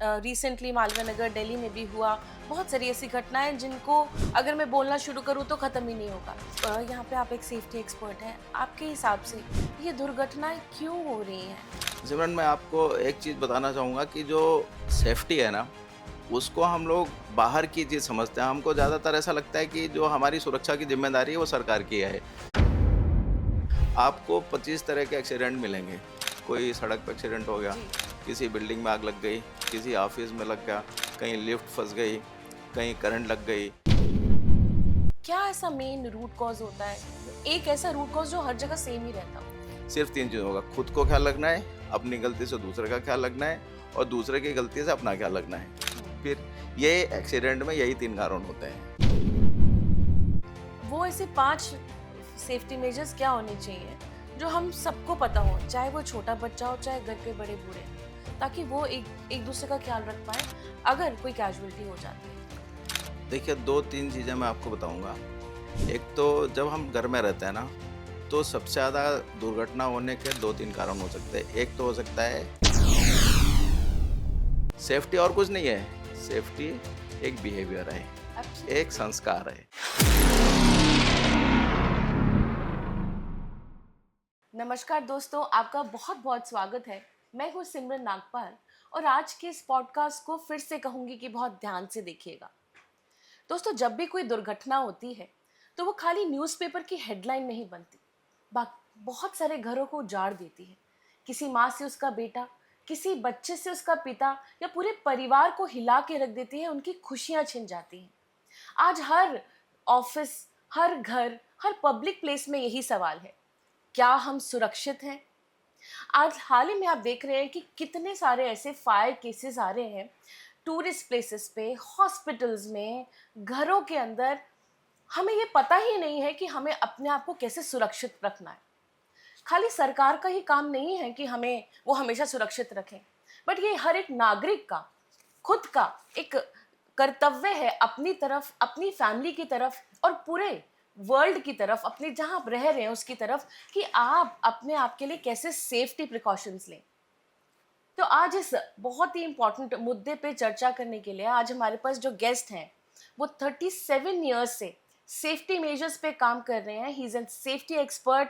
Recently Malviya Nagar Delhi में भी हुआ। बहुत सारी ऐसी घटनाएं जिनको अगर मैं बोलना शुरू करूं तो ख़त्म ही नहीं होगा। यहाँ पे आप एक सेफ्टी एक्सपर्ट हैं, आपके हिसाब से ये दुर्घटनाएं क्यों हो रही हैं? सिमरन, मैं आपको एक चीज़ बताना चाहूँगा कि जो सेफ्टी है ना, उसको हम लोग बाहर की चीज़ समझते हैं। हमको ज़्यादातर ऐसा लगता है कि जो हमारी सुरक्षा की ज़िम्मेदारी है, वो सरकार की है। आपको 25 तरह के एक्सीडेंट मिलेंगे। कोई सड़क पे एक्सीडेंट हो गया, जी। किसी बिल्डिंग में आग लग गई, किसी ऑफिस में लग गया, कहीं लिफ्ट फँस गई, कहीं करंट लग गई। क्या ऐसा मेन रूट कॉज होता है? एक ऐसा रूट कॉज जो हर जगह सेम ही रहता हो? सिर्फ़ 3 चीज़ होगा, खुद को ख्याल रखना है, अपनी गलती से दूसरे का ख्याल रखना है और दूसरे की गलती से अपना ख्याल रखना है। फिर ये एक्सीडेंट में यही 3 कारण होते हैं। वो ऐसे 5 सेफ्टी मेजर्स क्या होने चाहिए जो हम सबको पता हो, चाहे वो छोटा बच्चा हो चाहे घर के बड़े बूढ़े, ताकि वो एक एक दूसरे का ख्याल रख पाए अगर कोई कैजुअलिटी हो जाती है। देखिए, 2-3 चीज़ें मैं आपको बताऊँगा। एक तो जब हम घर में रहते हैं ना, तो सबसे ज़्यादा दुर्घटना होने के 2-3 कारण हो सकते हैं। एक तो हो सकता है सेफ्टी, और कुछ नहीं है। सेफ्टी एक बिहेवियर है, अच्छा। एक संस्कार है। नमस्कार दोस्तों, आपका बहुत बहुत स्वागत है। मैं हूँ सिमरन नागपाल और आज के इस पॉडकास्ट को फिर से कहूँगी कि बहुत ध्यान से देखिएगा। दोस्तों, जब भी कोई दुर्घटना होती है तो वो खाली न्यूज़पेपर की हेडलाइन नहीं बनती, बहुत सारे घरों को उजाड़ देती है। किसी माँ से उसका बेटा, किसी बच्चे से उसका पिता या पूरे परिवार को हिला के रख देती है, उनकी खुशियाँ छिन जाती हैं। आज हर ऑफिस, हर घर, हर पब्लिक प्लेस में यही सवाल है, क्या हम सुरक्षित हैं? आज हाल ही में आप देख रहे हैं कि कितने सारे ऐसे फायर केसेस आ रहे हैं टूरिस्ट प्लेसेस पे, हॉस्पिटल्स में, घरों के अंदर। हमें ये पता ही नहीं है कि हमें अपने आप को कैसे सुरक्षित रखना है। खाली सरकार का ही काम नहीं है कि हमें वो हमेशा सुरक्षित रखें, बट ये हर एक नागरिक का खुद का एक कर्तव्य है अपनी तरफ, अपनी फैमिली की तरफ और पूरे वर्ल्ड की तरफ, अपने जहां आप रह रहे हैं उसकी तरफ, कि आप अपने आप के लिए कैसे सेफ्टी प्रिकॉशंस लें। तो आज इस बहुत ही इम्पोर्टेंट मुद्दे पे चर्चा करने के लिए आज हमारे पास जो गेस्ट हैं वो 37 ईयर्स से सेफ्टी मेजर्स पे काम कर रहे हैं। He is an safety expert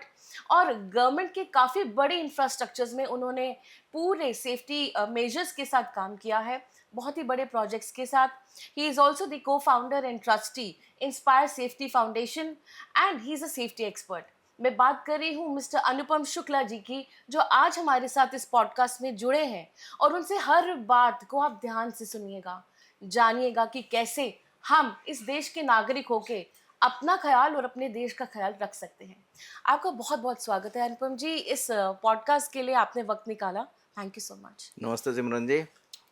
और गवर्नमेंट के काफ़ी बड़े इंफ्रास्ट्रक्चर्स में उन्होंने पूरे सेफ्टी मेजर्स के साथ काम किया है, बहुत ही बड़े प्रोजेक्ट्स के साथ। ही इज़ ऑल्सो द को founder and trustee inspire safety foundation and he is a safety expert. मैं बात कर रही हूँ मिस्टर अनुपम शुक्ला जी की, जो आज हमारे साथ इस पॉडकास्ट में जुड़े हैं। और उनसे हर बात को आप ध्यान से सुनिएगा, जानिएगा कि कैसे हम इस देश के नागरिक होके अपना ख्याल और अपने देश का ख्याल रख सकते हैं। आपका बहुत बहुत स्वागत है अनुपम जी, इस पॉडकास्ट के लिए आपने वक्त निकाला। Thank you so much. नमस्ते सिमरन जी,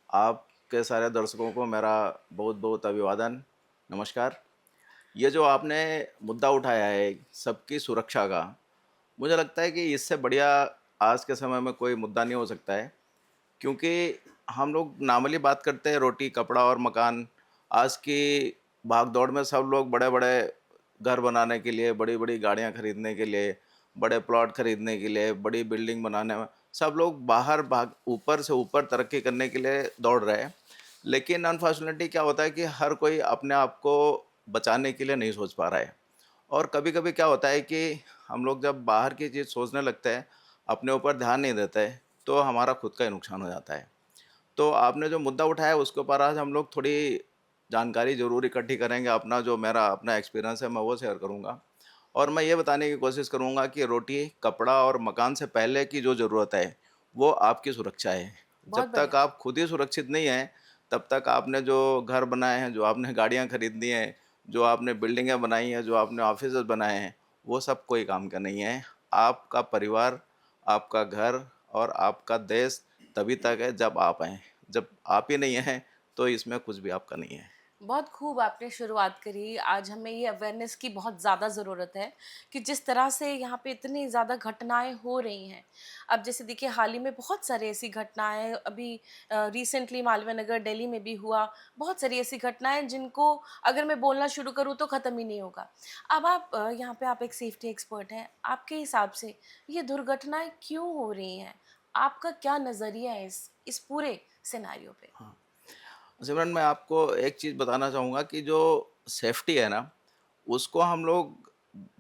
आपके सारे दर्शकों को मेरा बहुत-बहुत अभिवादन, नमस्कार। ये जो आपने मुद्दा उठाया है सबकी सुरक्षा का, मुझे लगता है कि इससे बढ़िया आज के समय में कोई मुद्दा नहीं हो सकता है। क्योंकि हम लोग नॉर्मली बात करते हैं रोटी, कपड़ा और मकान। आज की भाग-दौड़ में सब लोग बड़े-बड़े घर बनाने के लिए, बड़ी-बड़ी गाड़ियाँ खरीदने के लिए, बड़े प्लॉट खरीदने के लिए, बड़ी बिल्डिंग बनाने में, सब लोग बाहर भाग ऊपर से ऊपर तरक्की करने के लिए दौड़ रहे हैं। लेकिन अनफॉर्चुनेटली क्या होता है कि हर कोई अपने आप को बचाने के लिए नहीं सोच पा रहा है। और कभी-कभी क्या होता है कि हम लोग जब बाहर की चीज़ सोचने लगते हैं, अपने ऊपर ध्यान नहीं देते, तो हमारा खुद का ही नुकसान हो जाता है। तो आपने जो मुद्दा उठाया उसके ऊपर आज हम लोग थोड़ी जानकारी ज़रूर इकट्ठी करेंगे। अपना जो मेरा अपना एक्सपीरियंस है मैं वो शेयर करूँगा। और मैं ये बताने की कोशिश करूँगा कि रोटी, कपड़ा और मकान से पहले की जो ज़रूरत है, वो आपकी सुरक्षा है। बहुत जब तक बढ़िया। आप खुद ही सुरक्षित नहीं हैं, तब तक आपने जो घर बनाए हैं, जो आपने गाड़ियाँ खरीदी हैं, जो आपने बिल्डिंगें बनाई हैं, जो आपने ऑफ़िसेज़ बनाए हैं, वो सब कोई काम का नहीं है। आपका परिवार, आपका घर और आपका देश तभी तक है जब आप हैं। जब आप ही नहीं हैं, तो इसमें कुछ भी आपका नहीं है। बहुत खूब आपने शुरुआत करी। आज हमें ये अवेयरनेस की बहुत ज़्यादा ज़रूरत है कि जिस तरह से यहाँ पे इतनी ज़्यादा घटनाएं हो रही हैं। अब जैसे देखिए, हाल ही में बहुत सारी ऐसी घटनाएं अभी रिसेंटली मालवीय नगर दिल्ली में भी हुआ। बहुत सारी ऐसी घटनाएं जिनको अगर मैं बोलना शुरू करूँ तो ख़त्म ही नहीं होगा। अब आप यहाँ पे आप एक सेफ्टी एक्सपर्ट हैं, आपके हिसाब से ये दुर्घटनाएं क्यों हो रही हैं? आपका क्या नज़रिया है इस पूरे सिनेरियो पे? हाँ। सिमरन, मैं आपको एक चीज़ बताना चाहूँगा कि जो सेफ्टी है ना, उसको हम लोग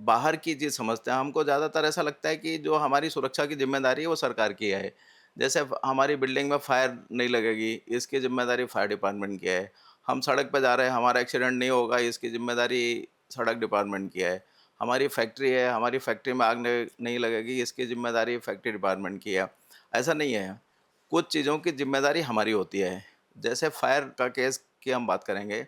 बाहर की चीज़ समझते हैं। हमको ज़्यादातर ऐसा लगता है कि जो हमारी सुरक्षा की ज़िम्मेदारी है, वो सरकार की है। जैसे हमारी बिल्डिंग में फायर नहीं लगेगी, इसकी ज़िम्मेदारी फायर डिपार्टमेंट की है। हम सड़क पे जा रहे हैं, हमारा एक्सीडेंट नहीं होगा, इसकी ज़िम्मेदारी सड़क डिपार्टमेंट की है। हमारी फैक्ट्री है, हमारी फैक्ट्री में आग नहीं लगेगी, इसकी ज़िम्मेदारी फैक्ट्री डिपार्टमेंट की है। ऐसा नहीं है। कुछ चीज़ों की ज़िम्मेदारी हमारी होती है। जैसे फायर का केस की हम बात करेंगे,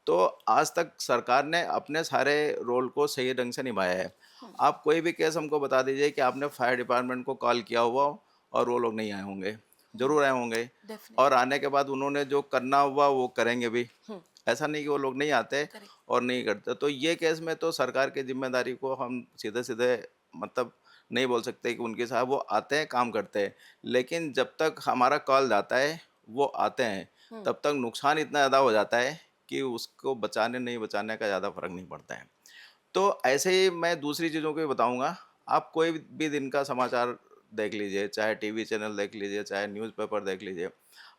तो आज तक सरकार ने अपने सारे रोल को सही ढंग से निभाया है। हुँ, आप कोई भी केस हमको बता दीजिए कि आपने फायर डिपार्टमेंट को कॉल किया हुआ हो और वो लोग नहीं आए होंगे। हुँ, ज़रूर आए होंगे, और डेफ़िनिटली। आने के बाद उन्होंने जो करना हुआ वो करेंगे भी। हुँ, ऐसा नहीं कि वो लोग नहीं आते करेक्ट, और नहीं करते। तो ये केस में तो सरकार की ज़िम्मेदारी को हम सीधे-सीधे मतलब नहीं बोल सकते कि उनके साथ वो आते हैं, काम करते हैं। लेकिन जब तक हमारा कॉल जाता है, वो आते हैं, हुँ, तब तक नुकसान इतना ज़्यादा हो जाता है कि उसको बचाने नहीं बचाने का ज़्यादा फ़र्क नहीं पड़ता है। तो ऐसे ही मैं दूसरी चीज़ों को भी बताऊँगा। आप कोई भी दिन का समाचार देख लीजिए, चाहे टीवी चैनल देख लीजिए, चाहे न्यूज़पेपर देख लीजिए,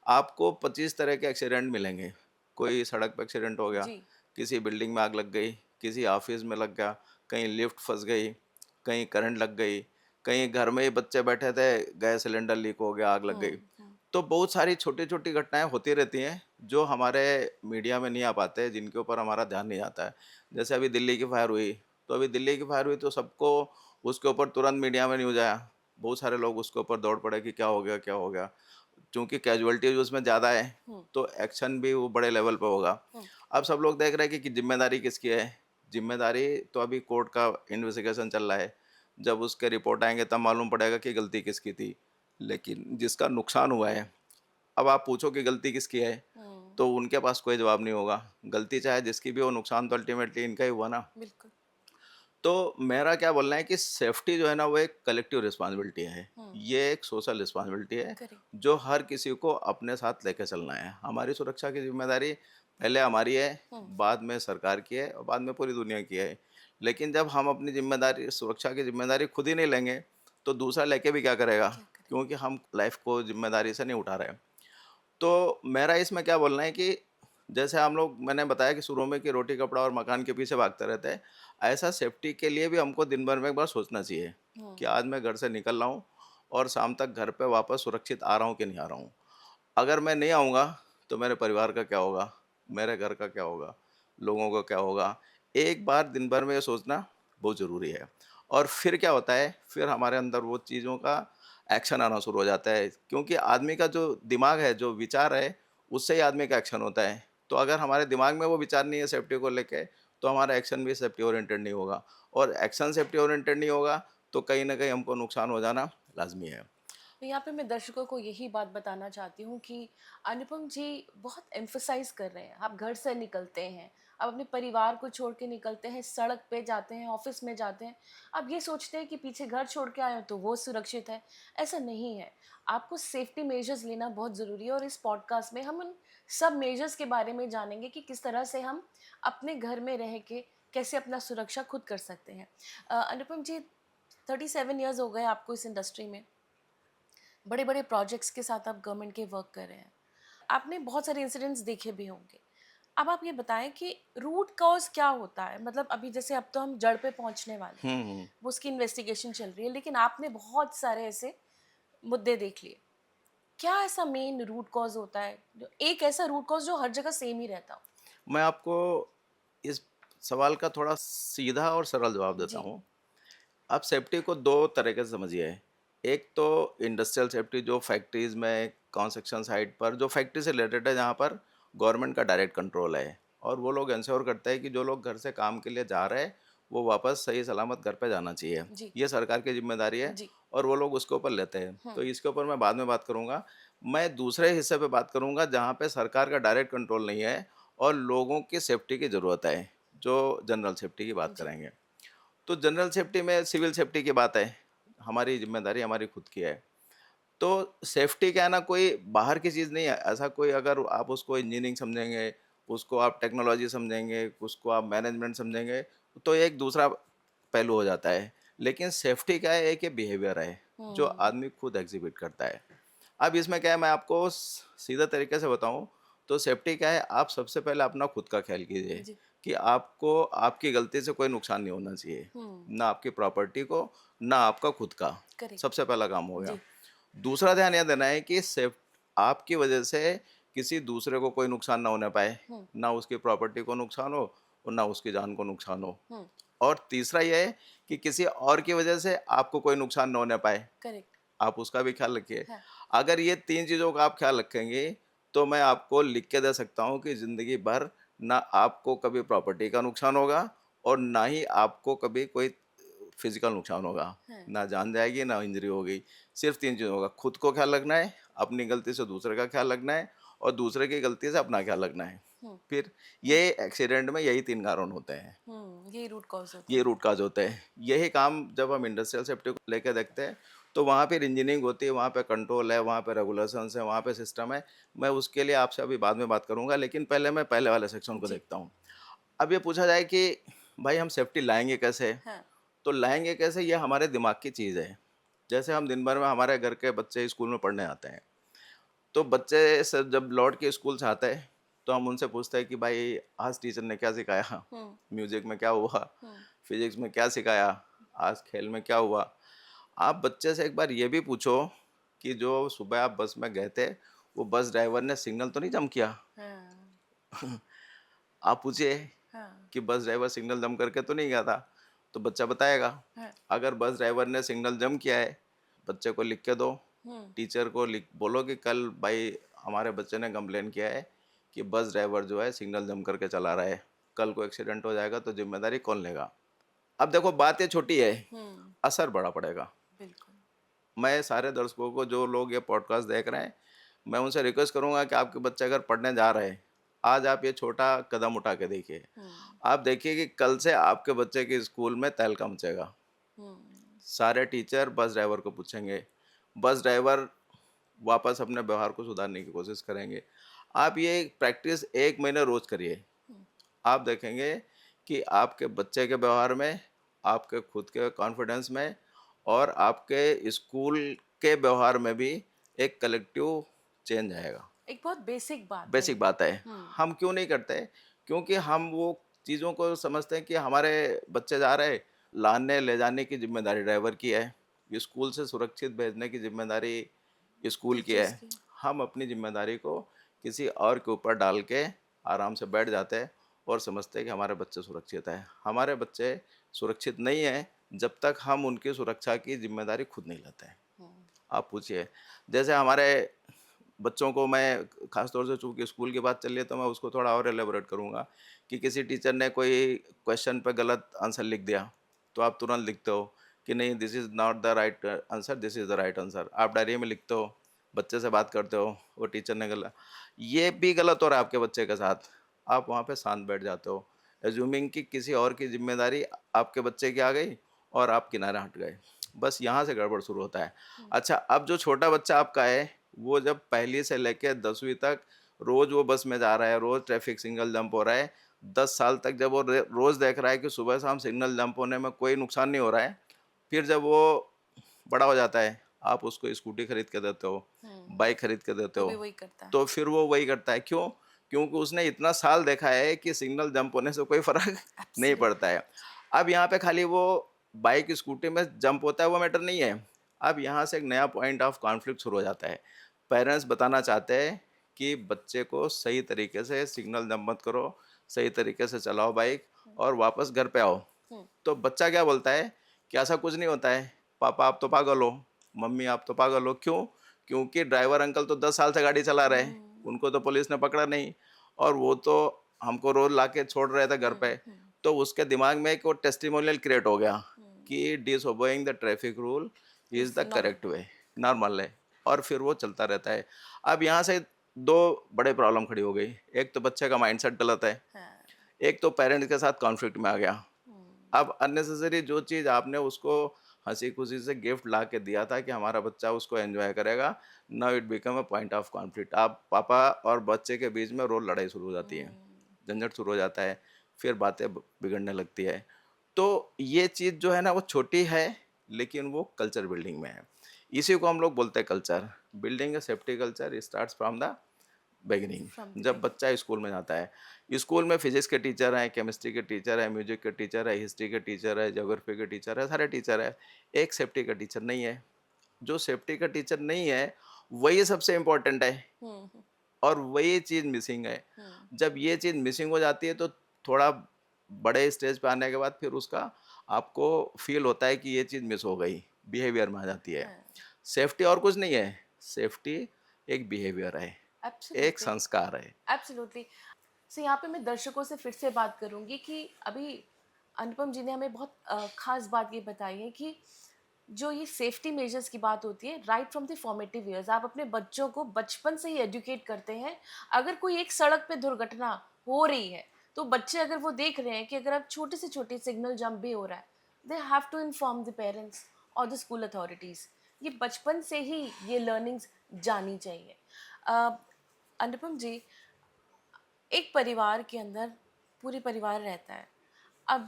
आपको 25 तरह के एक्सीडेंट मिलेंगे। कोई सड़क पे एक्सीडेंट हो गया, जी, किसी बिल्डिंग में आग लग गई, किसी ऑफ़िस में लग गया, कहीं लिफ्ट फँस गई, कहीं करंट लग गई, कहीं घर में ही बच्चे बैठे थे, गैस सिलेंडर लीक हो गया, आग लग गई। हुँ, हुँ, तो बहुत सारी छोटी-छोटी घटनाएँ होती रहती हैं, जो हमारे मीडिया में नहीं आ पाते, जिनके ऊपर हमारा ध्यान नहीं जाता है। जैसे अभी दिल्ली की फायर हुई, तो अभी दिल्ली की फायर हुई तो सबको उसके ऊपर तुरंत मीडिया में न्यूज़ आया। बहुत सारे लोग उसके ऊपर दौड़ पड़े कि क्या हो गया, क्या हो गया? चूँकि कैज़ुअल्टीज़ उसमें ज़्यादा है, हुँ, तो एक्शन भी वो बड़े लेवल पे होगा। हुँ, अब सब लोग देख रहे हैं कि ज़िम्मेदारी किसकी है? ज़िम्मेदारी तो अभी कोर्ट का इन्वेस्टिगेशन चल रहा है। जब उसके रिपोर्ट आएँगे तब मालूम पड़ेगा कि गलती किसकी थी। लेकिन जिसका नुकसान हुआ है, अब आप पूछो कि गलती किसकी है, हुँ, तो उनके पास कोई जवाब नहीं होगा। गलती चाहे जिसकी भी हो, नुकसान तो अल्टीमेटली इनका ही हुआ ना। बिल्कुल, तो मेरा क्या बोलना है कि सेफ्टी जो है ना, वो एक कलेक्टिव रिस्पॉन्सिबिलिटी है। हुँ, ये एक सोशल रिस्पॉन्सिबिलिटी है, करेक्ट, जो हर किसी को अपने साथ लेके चलना है। हमारी सुरक्षा की ज़िम्मेदारी पहले हमारी है, हुँ, बाद में सरकार की है और बाद में पूरी दुनिया की है। लेकिन जब हम अपनी ज़िम्मेदारी सुरक्षा की ज़िम्मेदारी खुद ही नहीं लेंगे, तो दूसरा लेके भी क्या करेगा? क्या करें? क्योंकि हम लाइफ़ को ज़िम्मेदारी से नहीं उठा रहे हैं। तो मेरा इसमें क्या बोलना है कि जैसे हम लोग, मैंने बताया कि शुरू में कि रोटी कपड़ा और मकान के पीछे भागते रहते हैं, ऐसा सेफ्टी के लिए भी हमको दिन भर में एक बार सोचना चाहिए कि हुँ, आज मैं घर से निकल रहा हूँ और शाम तक घर पे वापस सुरक्षित आ रहा हूँ कि नहीं आ रहा हूँ। अगर मैं नहीं आऊँगा तो मेरे परिवार का क्या होगा, मेरे घर का क्या होगा, लोगों का क्या होगा। एक बार दिन भर में ये सोचना बहुत ज़रूरी है। और फिर क्या होता है, फिर हमारे अंदर वो चीज़ों का एक्शन आना शुरू हो जाता है, क्योंकि आदमी का जो दिमाग है, जो विचार है, उससे ही आदमी का एक्शन होता है। तो अगर हमारे दिमाग में वो विचार नहीं है सेफ्टी को लेके, तो हमारा एक्शन भी सेफ्टी ओरिएंटेड नहीं होगा, और एक्शन सेफ्टी ओरिएंटेड नहीं होगा तो कहीं न कहीं हमको नुकसान हो जाना लाज़मी है। तो यहाँ पे मैं दर्शकों को यही बात बताना चाहती हूँ कि अनुपम जी बहुत एम्फसाइज कर रहे हैं। आप घर से निकलते हैं, आप अपने परिवार को छोड़ के निकलते हैं, सड़क पे जाते हैं, ऑफिस में जाते हैं। आप ये सोचते हैं कि पीछे घर छोड़ के आए हो तो वो सुरक्षित है। ऐसा नहीं है। आपको सेफ्टी मेजर्स लेना बहुत ज़रूरी है और इस पॉडकास्ट में हम उन सब मेजर्स के बारे में जानेंगे कि किस तरह से हम अपने घर में रह के कैसे अपना सुरक्षा खुद कर सकते हैं। अनुपम जी, 37 ईयर्स हो गए आपको इस इंडस्ट्री में। बड़े-बड़े प्रोजेक्ट्स के साथ आप गवर्नमेंट के वर्क कर रहे हैं। आपने बहुत सारे इंसिडेंट्स देखे भी होंगे। अब आप ये बताएँ कि रूट कॉज़ क्या होता है? मतलब अभी जैसे अब तो हम जड़ पे पहुँचने वाले हैं, हुँ, हुँ। वो उसकी इन्वेस्टिगेशन चल रही है, लेकिन आपने बहुत सारे ऐसे मुद्दे देख लिए। क्या ऐसा मेन रूट कॉज़ होता है? जो एक ऐसा रूट कॉज़ जो हर जगह सेम ही रहता हो? मैं आपको इस सवाल का थोड़ा सीधा और सरल जवाब देता जी, हूँ। आप सेफ्टी को 2 तरीके से समझिए। एक तो इंडस्ट्रियल सेफ्टी, जो फैक्ट्रीज़ में, कंस्ट्रक्शन साइट पर जो फैक्ट्री से रिलेटेड है, जहाँ पर गवर्नमेंट का डायरेक्ट कंट्रोल है, और वो लोग एंश्योर करते हैं कि जो लोग घर से काम के लिए जा रहे हैं, वो वापस सही सलामत घर पे जाना चाहिए। जी, ये सरकार की ज़िम्मेदारी है, जी। और वो लोग उसके ऊपर लेते हैं। हुँ, तो इसके ऊपर मैं बाद में बात करूँगा। मैं दूसरे हिस्से पे बात करूँगा जहाँ पे सरकार का डायरेक्ट कंट्रोल नहीं है और लोगों की सेफ्टी की ज़रूरत है, जो जनरल सेफ्टी की बात जी, करेंगे। तो जनरल सेफ्टी में सिविल सेफ्टी की बात है, हमारी ज़िम्मेदारी हमारी खुद की है। तो सेफ्टी क्या है ना, कोई बाहर की चीज़ नहीं है। ऐसा कोई, अगर आप उसको इंजीनियरिंग समझेंगे, उसको आप टेक्नोलॉजी समझेंगे, उसको आप मैनेजमेंट समझेंगे, तो ये एक दूसरा पहलू हो जाता है। लेकिन सेफ्टी क्या है, एक ये बिहेवियर है, जो हुँ, आदमी खुद एग्ज़िबिट करता है। अब इसमें क्या है, मैं आपको सीधे तरीके से बताऊँ, तो सेफ्टी क्या है, आप सबसे पहले अपना खुद का ख्याल कीजिए जी। कि आपको आपकी गलती से कोई नुकसान नहीं होना चाहिए, हुँ, ना आपकी प्रॉपर्टी को, ना आपका खुद का। करेक्ट। सबसे पहला काम हो गया। जी। दूसरा ध्यान यह देना है कि सेफ आपकी वजह से किसी दूसरे को कोई नुकसान ना होने पाए, हुँ, ना उसकी प्रॉपर्टी को नुकसान हो और ना उसकी जान को नुकसान हो। हुँ, और तीसरा ये है कि किसी और की वजह से आपको कोई नुकसान ना होने पाए, करेक्ट। आप उसका भी ख्याल रखिए। हाँ। अगर ये 3 चीज़ों का आप ख्याल रखेंगे, तो मैं आपको लिख के दे सकता हूँ कि ज़िंदगी भर ना आपको कभी प्रॉपर्टी का नुकसान होगा और ना ही आपको कभी कोई फिज़िकल नुकसान होगा। हाँ। ना जान जाएगी, ना इंजरी होगी। सिर्फ़ 3 चीज़ों का, खुद को ख्याल रखना है, अपनी गलती से दूसरे का ख्याल रखना है और दूसरे की गलती से अपना ख्याल रखना है। हुँ, फिर ये एक्सीडेंट में यही 3 कारण होते हैं। यही रूट कॉज़ होते ये हैं। रूट काज़ होते हैं। यही काम जब हम इंडस्ट्रियल सेफ्टी को लेके देखते हैं, तो वहाँ पे इंजीनियरिंग होती है, वहाँ पे कंट्रोल है, वहाँ पे रेगुलेशंस है, वहाँ पे सिस्टम है। मैं उसके लिए आपसे अभी बाद में बात करूँगा, लेकिन पहले मैं पहले वाले सेक्शन को जी। देखता हूँ। अब ये पूछा जाए कि भाई हम सेफ्टी लाएँगे कैसे? हाँ। तो लाएँगे कैसे, ये हमारे दिमाग की चीज़ है। जैसे हम दिन भर में हमारे घर के बच्चे स्कूल में पढ़ने आते हैं, तो बच्चे से जब लौट के स्कूल से आते हैं, तो हम उनसे पूछते हैं कि भाई आज टीचर ने क्या सिखाया? हुँ, म्यूज़िक में क्या हुआ? हुँ, फिज़िक्स में क्या सिखाया? आज खेल में क्या हुआ? आप बच्चे से एक बार ये भी पूछो कि जो सुबह आप बस में गए थे, वो बस ड्राइवर ने सिग्नल तो नहीं जंप किया? हाँ, आप पूछिए हाँ, कि बस ड्राइवर सिग्नल जंप करके तो नहीं गया था? तो बच्चा बताएगा। हाँ, अगर बस ड्राइवर ने सिग्नल जंप किया है, बच्चे को लिख के दो। हुँ, टीचर को लिख बोलो कि कल भाई हमारे बच्चे ने कंप्लेन किया है कि बस ड्राइवर जो है सिग्नल जंप करके चला रहा है। कल को एक्सीडेंट हो जाएगा तो ज़िम्मेदारी कौन लेगा? अब देखो बात ये छोटी है, हुँ, असर बड़ा पड़ेगा। बिल्कुल। मैं सारे दर्शकों को, जो लोग ये पॉडकास्ट देख रहे हैं, मैं उनसे रिक्वेस्ट करूँगा कि आपके बच्चे अगर पढ़ने जा रहे हैं, आज आप ये छोटा कदम उठा के देखिए। हुँ, आप देखिए कि कल से आपके बच्चे के स्कूल में तहलका मचेगा। हुँ, सारे टीचर बस ड्राइवर को पूछेंगे। बस ड्राइवर वापस अपने व्यवहार को सुधारने की कोशिश करेंगे। आप ये प्रैक्टिस 1 महीने रोज़ करिए। हुँ, आप देखेंगे कि आपके बच्चे के व्यवहार में, आपके खुद के कॉन्फिडेंस में और आपके स्कूल के व्यवहार में भी एक कलेक्टिव चेंज आएगा। एक बहुत बेसिक बात है बेसिक ये। बात है। हुँ, हम क्यों नहीं करते? क्योंकि हम वो चीज़ों को समझते हैं कि हमारे बच्चे जा रहे हैं, लाने ले जाने की ज़िम्मेदारी ड्राइवर की है। स्कूल से सुरक्षित भेजने की ज़िम्मेदारी स्कूल की है। टीचर्स की। हम अपनी ज़िम्मेदारी को किसी और के ऊपर डाल के आराम से बैठ जाते हैं और समझते हैं कि हमारे बच्चे सुरक्षित हैं। हमारे बच्चे सुरक्षित नहीं हैं जब तक हम उनकी सुरक्षा की ज़िम्मेदारी खुद नहीं लेते हैं। हुँ, आप पूछिए, जैसे हमारे बच्चों को, मैं ख़ास तौर से चूँकि स्कूल की बात चल रही है तो मैं उसको थोड़ा और एलेबोरेट करूँगा कि किसी टीचर ने कोई क्वेश्चन पे गलत आंसर लिख दिया, तो आप तुरंत लिखते हो कि नहीं this is not the right answer, this is the right answer. आप डायरी में लिखते हो, बच्चे से बात करते हो, वो टीचर ने गलत, ये भी गलत हो रहा है आपके बच्चे के साथ, आप वहाँ पे शांत बैठ जाते हो, एज़्यूमिंग कि किसी और की ज़िम्मेदारी आपके बच्चे की आ गई और आप किनारे हट गए। बस यहाँ से गड़बड़ शुरू होता है। हुँ, अच्छा, अब जो छोटा बच्चा आपका है, वो जब पहली से लेके 10वीं तक रोज़ वो बस में जा रहा है, रोज़ ट्रैफिक सिग्नल जंप हो रहा है, 10 साल तक जब वो रोज़ देख रहा है कि सुबह शाम सिग्नल जंप होने में कोई नुकसान नहीं हो रहा है, फिर जब वो बड़ा हो जाता है, आप उसको स्कूटी खरीद के देते हो, हुँ, बाइक खरीद के देते तो भी हो, वही करता है। तो फिर वो वही करता है। क्यों? क्योंकि उसने इतना साल देखा है कि सिग्नल जंप होने से कोई फ़र्क नहीं पड़ता एब्सोल्युटली। है। अब यहाँ पे खाली वो बाइक, स्कूटी में जंप होता है वो मैटर नहीं है। अब यहाँ से एक नया पॉइंट ऑफ कॉन्फ्लिक्ट शुरू हो जाता है। पेरेंट्स बताना चाहते हैं कि बच्चे को सही तरीके से सिग्नल जंप मत करो, सही तरीके से चलाओ बाइक हुँ, और वापस घर पे आओ। हुँ, तो बच्चा क्या बोलता है कि ऐसा कुछ नहीं होता है, पापा आप तो पागल हो, मम्मी आप तो पागल हो। क्यों? क्योंकि ड्राइवर अंकल तो 10 साल से गाड़ी चला रहे हैं, हुँ, उनको तो पुलिस ने पकड़ा नहीं और वो तो हमको रोज़ लाके छोड़ रहे थे घर हुँ, पे। हुँ, तो उसके दिमाग में एक वो टेस्टिमोनियल क्रिएट हो गया हुँ, कि disobeying the traffic rule is is the correct normal. Way, normal है, और फिर वो चलता रहता है। अब यहाँ से 2 बड़े प्रॉब्लम खड़ी हो गई। एक तो बच्चे का माइंडसेट गलत है, हाँ, एक तो पेरेंट्स के साथ कॉन्फ्लिक्ट में आ गया। हुँ, अब अननेसेसरी जो चीज़ आपने उसको हँसी-खुशी से गिफ्ट ला के दिया था कि हमारा बच्चा उसको एन्जॉय करेगा, now it become a point of conflict. आप पापा और बच्चे के बीच में रोज़ लड़ाई शुरू हो जाती है, हुँ, झंझट शुरू हो जाता है, फिर बातें बिगड़ने लगती है। तो ये चीज़ जो है ना वो छोटी है, लेकिन वो कल्चर बिल्डिंग में है। इसी को हम लोग बोलते हैं culture. Building a safety culture starts from the beginning, from the जब बिगिनिंग। बच्चा स्कूल में जाता है। स्कूल में फिजिक्स के टीचर हैं, केमिस्ट्री के टीचर हैं, म्यूजिक के टीचर है, हिस्ट्री के टीचर है, ज्योग्राफी के टीचर है, सारे टीचर है। एक सेफ्टी का टीचर नहीं है। जो सेफ्टी का टीचर नहीं है, वही सबसे इम्पोर्टेंट है हम्म। और वही चीज़ मिसिंग है। हम्म। जब ये चीज़ मिसिंग हो जाती है तो थोड़ा बड़े स्टेज पे आने के बाद फिर उसका आपको फ़ील होता है कि ये चीज़ मिस हो गई, बिहेवियर में आ जाती है। हाँ। सेफ्टी और कुछ नहीं है, सेफ्टी एक बिहेवियर है, एक एब्सोल्युटली। संस्कार है। एब्सोल्युटली। सो यहाँ पे मैं दर्शकों से फिर से बात करूँगी कि अभी अनुपम जी ने हमें बहुत ख़ास बात ये बताई है कि जो ये सेफ्टी मेजर्स की बात होती है right from the formative years, आप अपने बच्चों को बचपन से ही एजुकेट करते हैं। अगर कोई एक सड़क पे दुर्घटना हो रही है तो बच्चे अगर वो देख रहे हैं कि अगर अब छोटे से छोटे सिग्नल जंप भी हो रहा है, they have to inform the parents और द स्कूल अथॉरिटीज़। ये बचपन से ही ये लर्निंग्स जानी चाहिए। अ, अनुपम जी, एक परिवार के अंदर पूरी परिवार रहता है। अब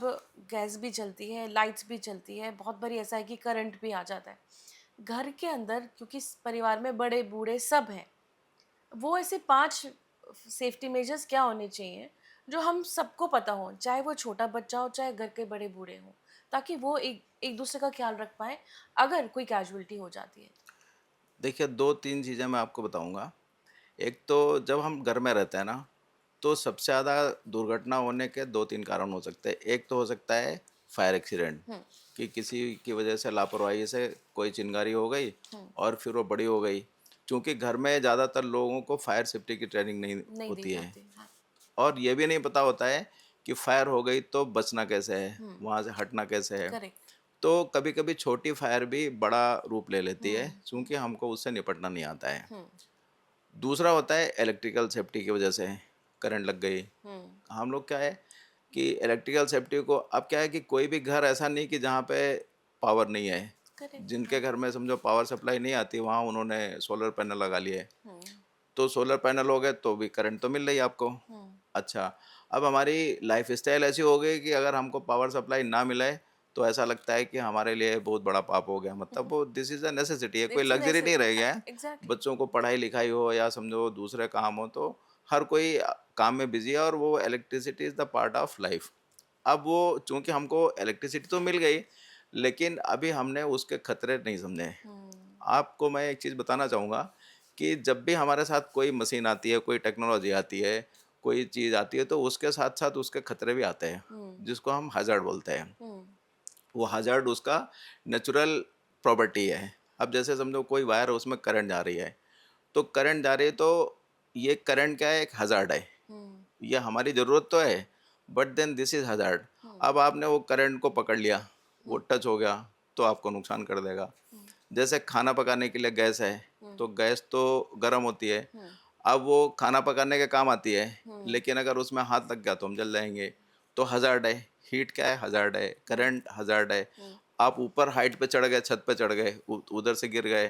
गैस भी चलती है, लाइट्स भी चलती है, बहुत बारी ऐसा है कि करंट भी आ जाता है। घर के अंदर क्योंकि इस परिवार में बड़े बूढ़े सब हैं, वो ऐसे 5 सेफ्टी मेजर्स क्या होने चाहिए जो हम सबको पता हो, चाहे वो छोटा बच्चा हो, चाहे घर के बड़े बूढ़े हों, ताकि वो एक एक दूसरे का ख्याल रख पाएँ अगर कोई कैजुअल्टी हो जाती है? देखिए 2-3 चीज़ें मैं आपको बताऊँगा। एक तो जब हम घर में रहते हैं ना, तो सबसे ज़्यादा दुर्घटना होने के 2-3 कारण हो सकते हैं। एक तो हो सकता है फायर एक्सीडेंट, हुँ। कि किसी की वजह से लापरवाही से कोई चिंगारी हो गई हुँ। और फिर वो बड़ी हो गई। चूँकि घर में ज़्यादातर लोगों को फायर सेफ्टी की ट्रेनिंग नहीं नहीं दी होती है जाती। हाँ। और ये भी नहीं पता होता है कि फायर हो गई तो बचना कैसे है, हुँ। वहाँ से हटना कैसे है। करेक्ट। तो कभी-कभी छोटी फायर भी बड़ा रूप ले लेती है, हुँ। चूँकि हमको उससे निपटना नहीं आता है। हुँ। दूसरा होता है इलेक्ट्रिकल सेफ्टी की वजह से, करंट लग गई। हुँ। हम लोग क्या है कि इलेक्ट्रिकल सेफ्टी को अब क्या है कि कोई भी घर ऐसा नहीं कि जहाँ पे पावर नहीं है। करेक्ट। जिनके हाँ। घर में समझो पावर सप्लाई नहीं आती, वहाँ उन्होंने सोलर पैनल लगा लिए। हुँ। तो सोलर पैनल हो गए तो भी करंट तो मिल रही है आपको। हुँ। अच्छा, अब हमारी लाइफ़स्टाइल ऐसी हो गई कि अगर हमको पावर सप्लाई ना मिले, तो ऐसा लगता है कि हमारे लिए बहुत बड़ा पाप हो गया। मतलब वो दिस इज़ अ नेसेसिटी है, कोई इट्स अ लग्ज़री नहीं रह नेसेसिटी। गया है। एग्ज़ैक्टली। बच्चों को पढ़ाई-लिखाई हो या समझो दूसरे काम हो, तो हर कोई काम में बिज़ी है और वो electricity is the part of life. अब वो चूँकि हमको इलेक्ट्रिसिटी तो मिल गई, लेकिन अभी हमने उसके खतरे नहीं समझे। हुँ। आपको मैं एक चीज़ बताना चाहूँगा कि जब भी हमारे साथ कोई मशीन आती है, कोई टेक्नोलॉजी आती है, कोई चीज़ आती है, तो उसके साथ-साथ उसके खतरे भी आते हैं, हुँ। जिसको हम हैज़र्ड बोलते हैं। हुँ। वो हैज़र्ड उसका नेचुरल प्रॉपर्टी है। अब जैसे समझो कोई वायर है, उसमें करंट जा रही है, तो करंट जा रही है तो ये करंट क्या है, एक हैज़र्ड है। हुँ। ये हमारी ज़रूरत तो है, but then this is hazard. हुँ। अब आपने वो करंट को पकड़ लिया, वो हुँ। टच हो गया, तो आपको नुकसान कर देगा। हुँ। जैसे खाना पकाने के लिए गैस है, हुँ। तो गैस तो गर्म होती है। हुँ। अब वो खाना पकाने के काम आती है, हुँ। लेकिन अगर उसमें हाथ लग गया तो हम जल जाएँगे। तो हैज़ार्ड है, हीट क्या है? हैज़ार्ड है, हुँ। करंट हैज़ार्ड है। हुँ। आप ऊपर हाइट पे चढ़ गए, छत पे चढ़ गए, उधर से गिर गए,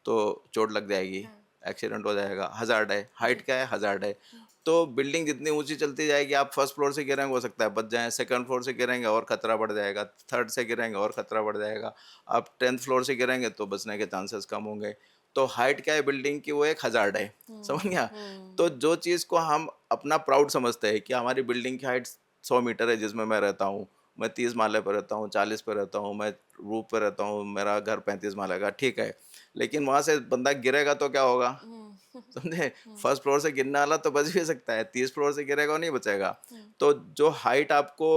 तो चोट लग जाएगी, हाँ। एक्सीडेंट हो जाएगा, हैज़ार्ड है। हाइट जी। क्या है? हैज़ार्ड है। हुँ। तो बिल्डिंग जितनी ऊँची चलती जाएगी, आप फर्स्ट फ्लोर से गिरेंगे हो सकता है बच जाएँ, सेकंड फ्लोर से गिरेंगे और खतरा बढ़ जाएगा, थर्ड से गिरेंगे और खतरा बढ़ जाएगा। आप 10th फ्लोर से गिरेंगे तो बचने के चांसेस कम होंगे। तो हाइट क्या है बिल्डिंग की? वो एक हैज़ार्ड है, समझ हुँ। गया? हुँ। तो जो चीज़ को हम अपना प्राउड समझते हैं कि हमारी बिल्डिंग की हाइट 100 मीटर है जिसमें मैं रहता हूँ, मैं 30 माले पे रहता हूँ, 40 पे रहता हूँ, मैं रूफ पे रहता हूँ, मेरा घर 35 माले का, ठीक है। लेकिन वहाँ से बंदा गिरेगा तो क्या होगा? हुँ। समझे? हुँ। फर्स्ट फ्लोर से गिरने वाला तो बच भी सकता है, 30 फ्लोर से गिरेगा और नहीं बचेगा। हुँ। तो जो हाइट आपको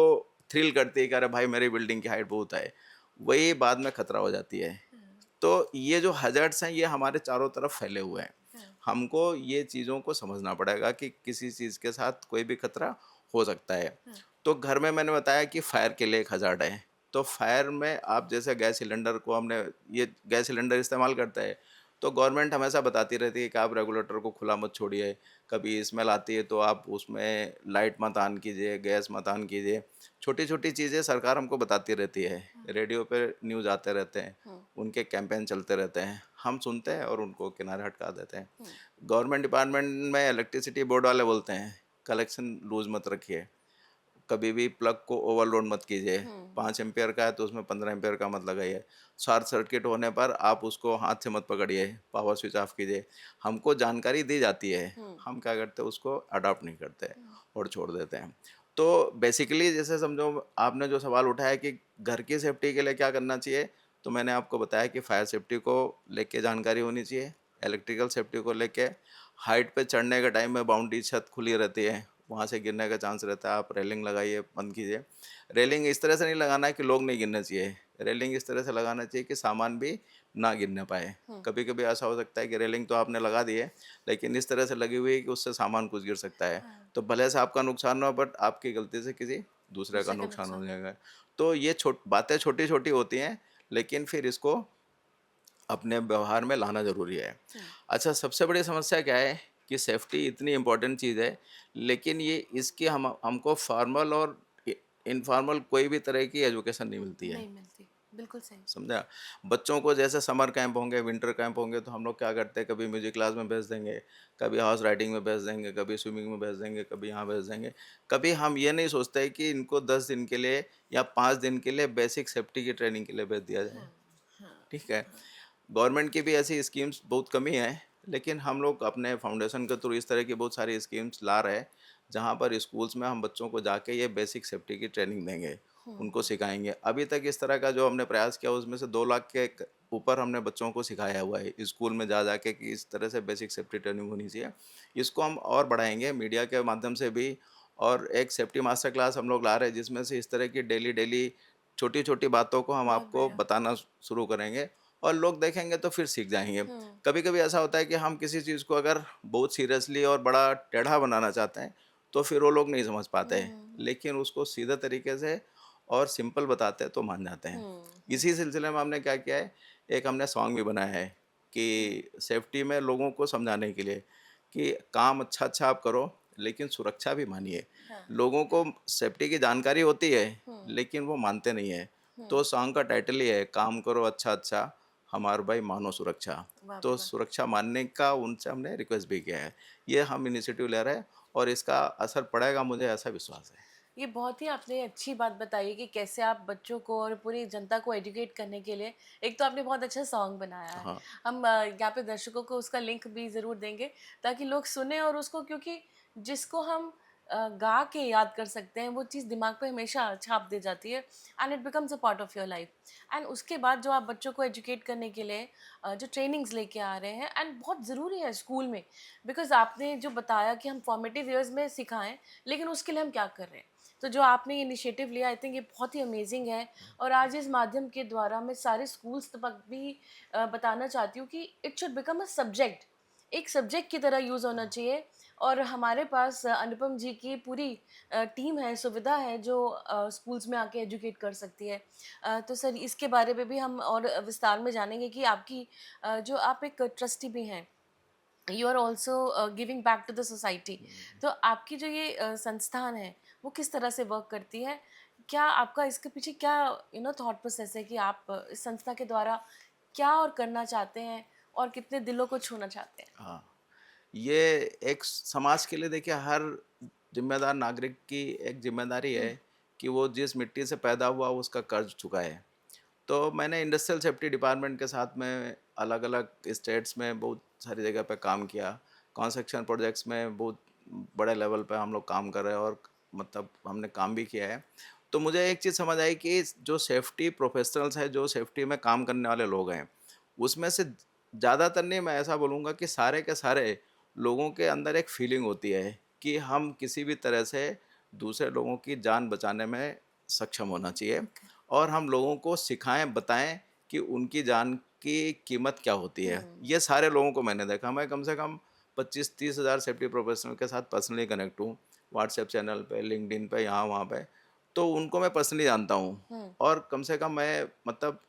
थ्रिल करती है कि अरे भाई मेरी बिल्डिंग की हाइट बहुत है, वही बाद में खतरा हो जाती है। हाँ। तो ये जो हज़ार्ड्स हैं ये हमारे चारों तरफ फैले हुए हैं। हाँ। हमको ये चीज़ों को समझना पड़ेगा कि किसी चीज़ के साथ कोई भी खतरा हो सकता है। हाँ। तो घर में मैंने बताया कि फायर के लिए एक हज़ार्ड है। तो फायर में आप जैसे गैस सिलेंडर को हमने ये गैस सिलेंडर इस्तेमाल करते हैं, तो गवर्नमेंट हमेशा बताती रहती है कि आप रेगुलेटर को खुला मत छोड़िए, कभी स्मेल आती है तो आप उसमें लाइट मत ऑन कीजिए, गैस मत ऑन कीजिए। छोटी-छोटी चीज़ें सरकार हमको बताती रहती है। हाँ। रेडियो पे न्यूज़ आते रहते हैं, हुँ। उनके कैंपेन चलते रहते हैं। हम सुनते हैं और उनको किनारे हटका देते हैं। हुँ। गवर्नमेंट डिपार्टमेंट में इलेक्ट्रिसिटी बोर्ड वाले बोलते हैं, कलेक्शन लूज़ मत रखिए। कभी भी प्लग को ओवरलोड मत कीजिए। हम्म 5 एम्पियर का है तो उसमें 15 एम्पियर का मत लगाइए। शॉर्ट सर्किट होने पर आप उसको हाथ से मत पकड़िए, पावर स्विच ऑफ कीजिए। हमको जानकारी दी जाती है, हम्म हम क्या करते हैं उसको अडॉप्ट नहीं करते हम्म और छोड़ देते हैं। तो बेसिकली जैसे समझो आपने जो सवाल उठाया कि घर की सेफ्टी के लिए क्या करना चाहिए, तो मैंने आपको बताया कि फायर सेफ्टी को लेके जानकारी होनी चाहिए, इलेक्ट्रिकल सेफ्टी को लेके, हाइट पे चढ़ने के टाइम में बाउंड्री छत खुली रहती है, वहाँ से गिरने का चांस रहता है, आप रेलिंग लगाइए, बंद कीजिए। रेलिंग इस तरह से नहीं लगाना है कि लोग नहीं गिरने चाहिए, रेलिंग इस तरह से लगाना चाहिए कि सामान भी ना गिरने पाए। हम्म कभी कभी ऐसा हो सकता है कि रेलिंग तो आपने लगा दी है लेकिन इस तरह से लगी हुई है कि उससे सामान कुछ गिर सकता है, हाँ, तो भले से आपका नुकसान ना हो बट आपकी गलती से किसी दूसरे का दूसरे का नुकसान हो नुकसान। जाएगा। तो ये बातें छोटी छोटी होती हैं लेकिन फिर इसको अपने व्यवहार में लाना ज़रूरी है। हम्म अच्छा, सबसे बड़ी समस्या क्या है कि सेफ्टी इतनी इम्पोर्टेंट चीज़ है लेकिन ये इसकी हमको फॉर्मल और इनफॉर्मल कोई भी तरह की एजुकेशन नहीं मिलती है। नहीं मिलती, बिल्कुल सही। समझा? बच्चों को जैसे समर कैंप होंगे, विंटर कैंप होंगे तो हम लोग क्या करते हैं, कभी म्यूजिक क्लास में भेज देंगे, कभी हॉर्स राइडिंग में भेज देंगे, कभी स्विमिंग में भेज देंगे, कभी यहाँ भेज देंगे। कभी हम ये नहीं सोचते कि इनको 10 दिन के लिए या 5 दिन के लिए बेसिक सेफ्टी की ट्रेनिंग के लिए भेज दिया जाए। हाँ हाँ ठीक है? हाँ गवर्नमेंट की भी ऐसी स्कीम्स बहुत कम ही हैं, लेकिन हम लोग अपने फाउंडेशन के थ्रू इस तरह की बहुत सारी स्कीम्स ला रहे हैं, जहाँ पर स्कूल्स में हम बच्चों को जाके ये बेसिक सेफ्टी की ट्रेनिंग देंगे, उनको हम्म सिखाएँगे। अभी तक इस तरह का जो हमने प्रयास किया उसमें से 2 लाख के ऊपर हमने बच्चों को सिखाया हुआ है, स्कूल में जा के कि इस तरह से बेसिक सेफ्टी ट्रेनिंग होनी चाहिए। इसको हम और बढ़ाएँगे मीडिया के माध्यम से भी, और एक सेफ्टी मास्टर क्लास हम लोग ला रहे हैं जिसमें से इस तरह की डेली छोटी-छोटी बातों को हम बहुत आपको बढ़िया। बताना शुरू करेंगे और लोग देखेंगे तो फिर सीख जाएँगे। हम्म कभी-कभी ऐसा होता है कि हम किसी चीज़ को अगर बहुत सीरियसली और बड़ा टेढ़ा बनाना चाहते हैं, तो फिर वो लोग नहीं समझ पाते हैं। हम्म लेकिन उसको सीधे तरीके से और सिंपल बताते हैं तो मान जाते हैं। इसी हम्म सिलसिले में हमने क्या किया है, एक हमने सॉन्ग भी बनाया है हम्म कि सेफ्टी में लोगों को समझाने के लिए कि काम अच्छा-अच्छा आप करो, लेकिन सुरक्षा भी मानिए। हाँ लोगों को सेफ्टी की जानकारी होती है, हम्म लेकिन वो मानते नहीं हैं। तो हम्म सॉन्ग का टाइटल ही है, काम करो अच्छा-अच्छा, हमारे भाई मानो सुरक्षा। वाह भाई तो वाह। सुरक्षा मानने का उनसे हमने रिक्वेस्ट भी किया है। ये हम इनिशिएटिव ले रहे हैं और इसका असर पड़ेगा, मुझे ऐसा विश्वास है। ये बहुत ही आपने अच्छी बात बताई कि कैसे आप बच्चों को और पूरी जनता को एजुकेट करने के लिए एक तो आपने बहुत अच्छा सॉन्ग बनाया है। हाँ, हम यहाँ पे दर्शकों को उसका लिंक भी ज़रूर देंगे ताकि लोग सुने और उसको, क्योंकि जिसको हम गा के याद कर सकते हैं वो चीज़ दिमाग पे हमेशा छाप दे जाती है and it becomes a part of your life. And उसके बाद जो आप बच्चों को एजुकेट करने के लिए जो ट्रेनिंग्स लेके आ रहे हैं एंड बहुत ज़रूरी है स्कूल में, बिकॉज आपने जो बताया कि हम फॉर्मेटिव ईयर्स में सिखाएं, लेकिन उसके लिए हम क्या कर रहे हैं। तो जो आपने ये इनिशिएटिव लिया आई थिंक ये बहुत ही अमेजिंग है। और आज इस माध्यम के द्वारा मैं सारे स्कूल्स तक भी बताना चाहती हूँ कि it should become a subject, एक सब्जेक्ट की तरह यूज़ होना चाहिए। और हमारे पास अनुपम जी की पूरी टीम है, सुविधा है जो स्कूल्स में आके एजुकेट कर सकती है। तो सर इसके बारे में भी हम और विस्तार में जानेंगे कि आपकी जो आप एक ट्रस्टी भी हैं, you are also giving back to the society. तो आपकी जो ये संस्थान है वो किस तरह से वर्क करती है, क्या आपका इसके पीछे क्या थॉट प्रोसेस है कि आप इस संस्था के द्वारा क्या और करना चाहते हैं और कितने दिलों को छूना चाहते हैं। हाँ। ये एक समाज के लिए देखिए हर जिम्मेदार नागरिक की एक जिम्मेदारी है हम्म कि वो जिस मिट्टी से पैदा हुआ उसका कर्ज चुकाए। तो मैंने इंडस्ट्रियल सेफ्टी डिपार्टमेंट के साथ में अलग अलग स्टेट्स में बहुत सारी जगह पे काम किया। कंस्ट्रक्शन प्रोजेक्ट्स में बहुत बड़े लेवल पे हम लोग काम कर रहे हैं और मतलब हमने काम भी किया है। तो मुझे एक चीज़ समझ आई कि जो सेफ्टी प्रोफेशनल्स हैं, जो सेफ्टी में काम करने वाले लोग हैं, उसमें से ज़्यादातर नहीं, मैं ऐसा बोलूँगा कि सारे के सारे लोगों के अंदर एक फीलिंग होती है कि हम किसी भी तरह से दूसरे लोगों की जान बचाने में सक्षम होना चाहिए ओके। और हम लोगों को सिखाएं, बताएं कि उनकी जान की कीमत क्या होती है। हम्म ये सारे लोगों को मैंने देखा। मैं कम से कम 25-30 हज़ार सेफ्टी प्रोफेशनल के साथ पर्सनली कनेक्ट हूँ, व्हाट्सएप चैनल पे, लिंक्डइन पे, यहाँ वहाँ पे। तो उनको मैं पर्सनली जानता हूँ हम्म और कम से कम मैं मतलब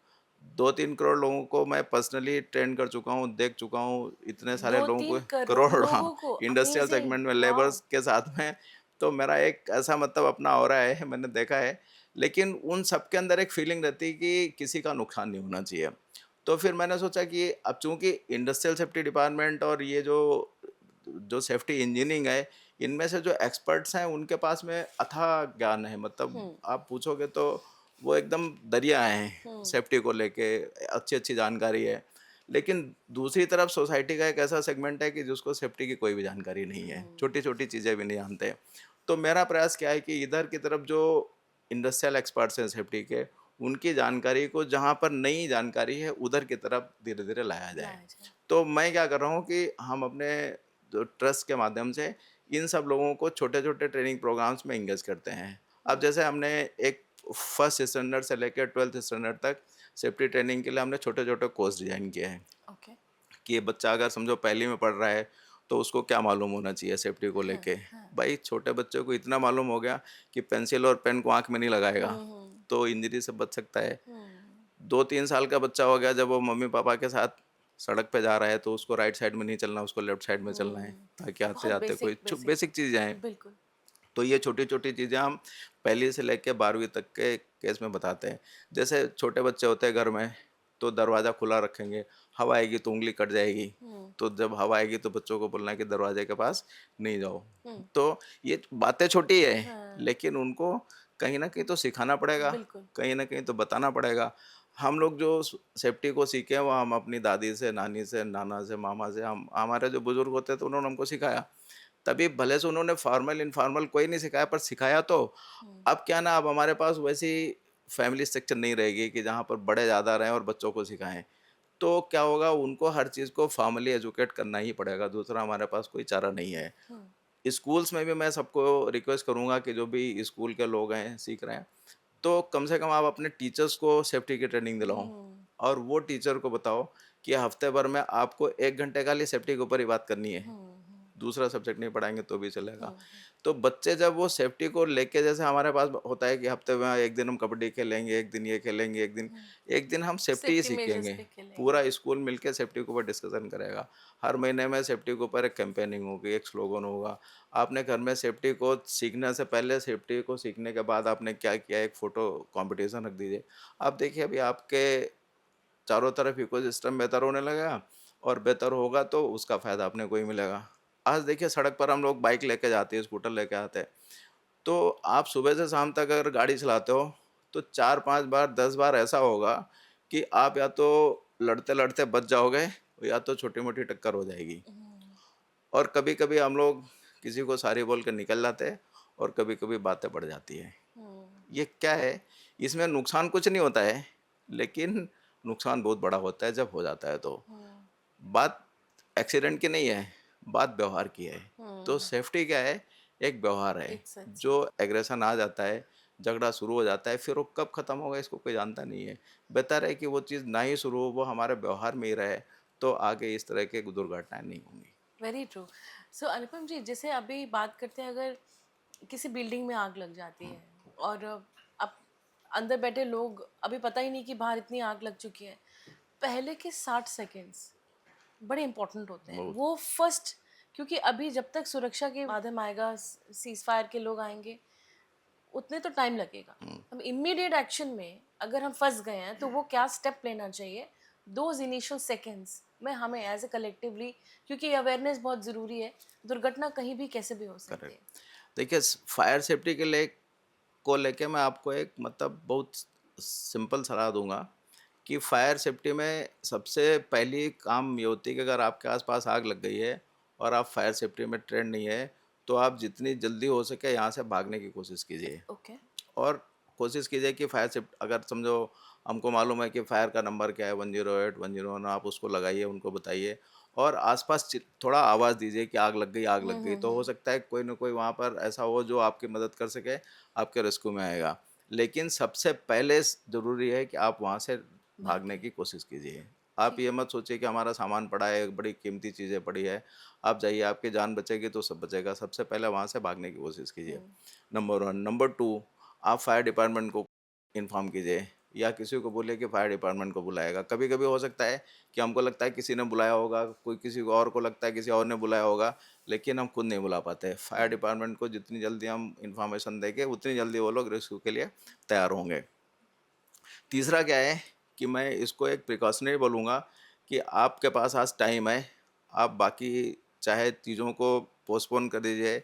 2-3 करोड़ लोगों को मैं पर्सनली ट्रेन कर चुका हूँ, देख चुका हूँ, इतने सारे दो लोगों को तीन करोड़ करोड़, हाँ, लोगों को, इंडस्ट्रियल अमेजिंग, सेगमेंट में वाह। लेबर्स के साथ में। तो मेरा एक ऐसा मतलब अपना ऑरा है, मैंने देखा है। लेकिन उन सबके अंदर एक फीलिंग रहती है कि किसी का नुकसान नहीं होना चाहिए। तो फिर मैंने सोचा कि अब चूँकि इंडस्ट्रियल सेफ्टी डिपार्टमेंट और ये जो जो सेफ्टी इंजीनियरिंग है, इनमें से जो एक्सपर्ट्स हैं उनके पास में अथाह ज्ञान है, मतलब हुँ, आप पूछोगे तो वो एकदम दरिया हैं हुँ, सेफ्टी को लेके, अच्छी-अच्छी जानकारी है। लेकिन दूसरी तरफ सोसाइटी का एक ऐसा सेगमेंट है कि जिसको सेफ्टी की कोई भी जानकारी नहीं है, हुँ, छोटी-छोटी चीज़ें भी नहीं जानते। तो मेरा प्रयास क्या है कि इधर की तरफ जो इंडस्ट्रियल एक्सपर्ट्स हैं सेफ्टी के, उनकी जानकारी को जहाँ पर नई जानकारी है उधर की तरफ धीरे-धीरे लाया जाए। लाया जाए। तो मैं क्या कर रहा हूँ कि हम अपने जो ट्रस्ट के माध्यम से इन सब लोगों को छोटे-छोटे ट्रेनिंग प्रोग्राम्स में एंगेज करते हैं। अब हुँ, जैसे हमने एक फर्स्ट स्टैंडर्ड से लेकर 12th स्टैंडर्ड तक सेफ्टी ट्रेनिंग के लिए हमने छोटे-छोटे कोर्स डिज़ाइन किए हैं ओके। कि ये बच्चा अगर समझो पहली में पढ़ रहा है, तो उसको क्या मालूम होना चाहिए सेफ्टी को हाँ, लेके। हाँ। भाई छोटे बच्चे को इतना मालूम हो गया कि पेंसिल और पेन को आँख में नहीं लगाएगा, हुँ, हुँ, तो इंजरी से बच सकता है। हुँ। 2-3 साल का बच्चा हो गया, जब वो मम्मी-पापा के साथ सड़क पे जा रहा है, तो उसको राइट साइड में नहीं चलना, उसको लेफ्ट साइड में चलना है, हुँ। ताकि बहुत आते-जाते कोई बेसिक बेसिक बेसिक चीज़ें हैं। बिल्कुल। तो ये छोटी-छोटी चीज़ें हम पहली से लेके 12वीं तक के केस में बताते हैं। जैसे छोटे बच्चे होते हैं घर में, तो दरवाज़ा खुला रखेंगे, हवा आएगी तो उँगली कट जाएगी। हुँ, तो जब हवा आएगी तो बच्चों को बोलना है कि दरवाजे के पास नहीं जाओ। हुँ। तो ये बातें छोटी है, हाँ, लेकिन उनको कहीं न कहीं तो सिखाना पड़ेगा, बिल्कुल। कहीं न कहीं तो बताना पड़ेगा। हम लोग जो सेफ्टी को सीखे हैं, वो हम अपनी दादी से, नानी से, नाना से, मामा से, हम हमारे जो बुज़ुर्ग होते हैं तो उन्होंने हमको सिखाया। तभी भले से उन्होंने फॉर्मल इनफॉर्मल कोई नहीं सिखाया, पर सिखाया तो। हुँ, अब क्या ना, अब हमारे पास वैसी फैमिली स्ट्रक्चर नहीं रहेगी कि जहाँ पर बड़े ज़्यादा रहें और बच्चों को सिखाएँ। तो क्या होगा, उनको हर चीज़ को फॉर्मली एजुकेट करना ही पड़ेगा, दूसरा हमारे पास कोई चारा नहीं है। हुँ, स्कूल्स में भी मैं सबको रिक्वेस्ट करूँगा कि जो भी स्कूल के लोग हैं, सीख रहे हैं, तो कम से कम आप अपने टीचर्स को सेफ्टी की ट्रेनिंग दिलाओ, हुँ, और वो टीचर को बताओ कि हफ्ते भर में आपको 1 घंटे खाली सेफ्टी के ऊपर ही बात करनी है। हुँ, हुँ, दूसरा सब्जेक्ट नहीं पढ़ाएँगे तो भी चलेगा। हुँ। तो बच्चे जब वो सेफ्टी को लेके, जैसे हमारे पास होता है कि हफ्ते में 1 दिन हम कबड्डी खेलेंगे, 1 दिन ये खेलेंगे, हुँ। 1 दिन हम सेफ्टी ही सेफ्टी मेजर्स सीखेंगे। पे खेलेंगे। पूरा स्कूल मिलके सेफ्टी के ऊपर डिस्कशन करेगा। हर महीने में सेफ्टी के ऊपर एक कैम्पेनिंग होगी, एक स्लोगन होगा। आपने घर में सेफ्टी को सीखने से पहले, सेफ्टी को सीखने के बाद आपने क्या किया, एक फ़ोटो कॉम्पिटिशन रख दीजिए। आप देखिए अभी आपके चारों तरफ इकोसिस्टम बेहतर होने लगेगा, और बेहतर होगा तो उसका फ़ायदा अपने को ही मिलेगा। आज देखिए सड़क पर हम लोग बाइक लेके जाते हैं, स्कूटर लेके आते हैं, तो आप सुबह से शाम तक अगर गाड़ी चलाते हो, तो 4-5 बार, 10 बार ऐसा होगा कि आप या तो लड़ते-लड़ते बच जाओगे, या तो छोटी-मोटी टक्कर हो जाएगी। हुँ, और कभी-कभी हम लोग किसी को सॉरी बोल के निकल जाते हैं, और कभी-कभी बातें बढ़ जाती हैं। हुँ, ये क्या है, इसमें नुकसान कुछ नहीं होता है, लेकिन नुकसान बहुत बड़ा होता है जब हो जाता है तो। हुँ, बात एक्सीडेंट की नहीं है, बात व्यवहार की है। तो हुँ। सेफ्टी क्या है, एक व्यवहार है। एक सच जो एग्रेशन आ जाता है, झगड़ा शुरू हो जाता है, फिर वो कब खत्म होगा इसको कोई जानता नहीं है। बेहतर है कि वो चीज़ ना ही शुरू हो, वो हमारे व्यवहार में ही रहे, तो आगे इस तरह की दुर्घटनाएँ नहीं होंगी। Very true. सो अनुपम जी, जैसे अभी बात करते हैं, अगर किसी बिल्डिंग में आग लग जाती है और अब अंदर बैठे लोग अभी पता ही नहीं कि बाहर इतनी आग लग चुकी है, पहले के 60 सेकेंड्स बड़े इंपॉर्टेंट होते हैं, बहुत वो फर्स्ट। क्योंकि अभी जब तक सुरक्षा के माध्यम आएगा, सीज फायर के लोग आएंगे, उतने तो टाइम लगेगा। हुँ। हम इमीडिएट एक्शन में अगर हम फंस गए हैं, तो वो क्या स्टेप लेना चाहिए दोज इनिशियल सेकेंड्स में हमें एज ए कलेक्टिवली, क्योंकि अवेयरनेस बहुत ज़रूरी है। दुर्घटना कहीं भी कैसे भी हो सकती करेक्ट। है। देखिए फायर सेफ्टी के लिए को लेके मैं आपको एक मतलब बहुत सिंपल सलाह दूँगा कि फायर सेफ्टी में सबसे पहली काम ये होती है कि अगर आपके आस-पास आग लग गई है और आप फायर सेफ्टी में ट्रेंड नहीं है, तो आप जितनी जल्दी हो सके यहाँ से भागने की कोशिश कीजिए। ओके। और कोशिश कीजिए कि फायर सेफ्ट अगर समझो हमको मालूम है कि फायर का नंबर क्या है, 108 101, आप उसको लगाइए, उनको बताइए, और आसपास थोड़ा आवाज़ दीजिए कि आग लग गई, तो हो हम्म। सकता है कोई ना कोई वहाँ पर ऐसा हो जो आपकी मदद कर सके, आपके रेस्क्यू में आएगा। लेकिन सबसे पहले ज़रूरी है कि आप वहाँ से भागने भागे। की कोशिश कीजिए। आप ठीक। ये मत सोचिए कि हमारा सामान पड़ा है, बड़ी कीमती चीज़ें पड़ी है, आप जाइए, आपकी जान बचेगी तो सब बचेगा। सबसे पहले वहाँ से भागने की कोशिश कीजिए, हम्म। नंबर 1। नंबर 2, आप फायर डिपार्टमेंट को इन्फॉर्म कीजिए, या किसी को बोलिए कि फायर डिपार्टमेंट को बुलाएगा। कभी-कभी हो सकता है कि हमको लगता है किसी ने बुलाया होगा, कोई किसी को और को लगता है किसी और ने बुलाया होगा, लेकिन हम खुद नहीं बुला पाते। फायर हम्म। डिपार्टमेंट को जितनी जल्दी हम इन्फॉर्मेशन देंगे, उतनी जल्दी वो लोग रेस्क्यू के लिए तैयार होंगे। तीसरा क्या है कि मैं इसको एक प्रिकॉशनरी बोलूँगा कि आपके पास आज टाइम है, आप बाकी चाहे चीज़ों को पोस्टपोन कर दीजिए,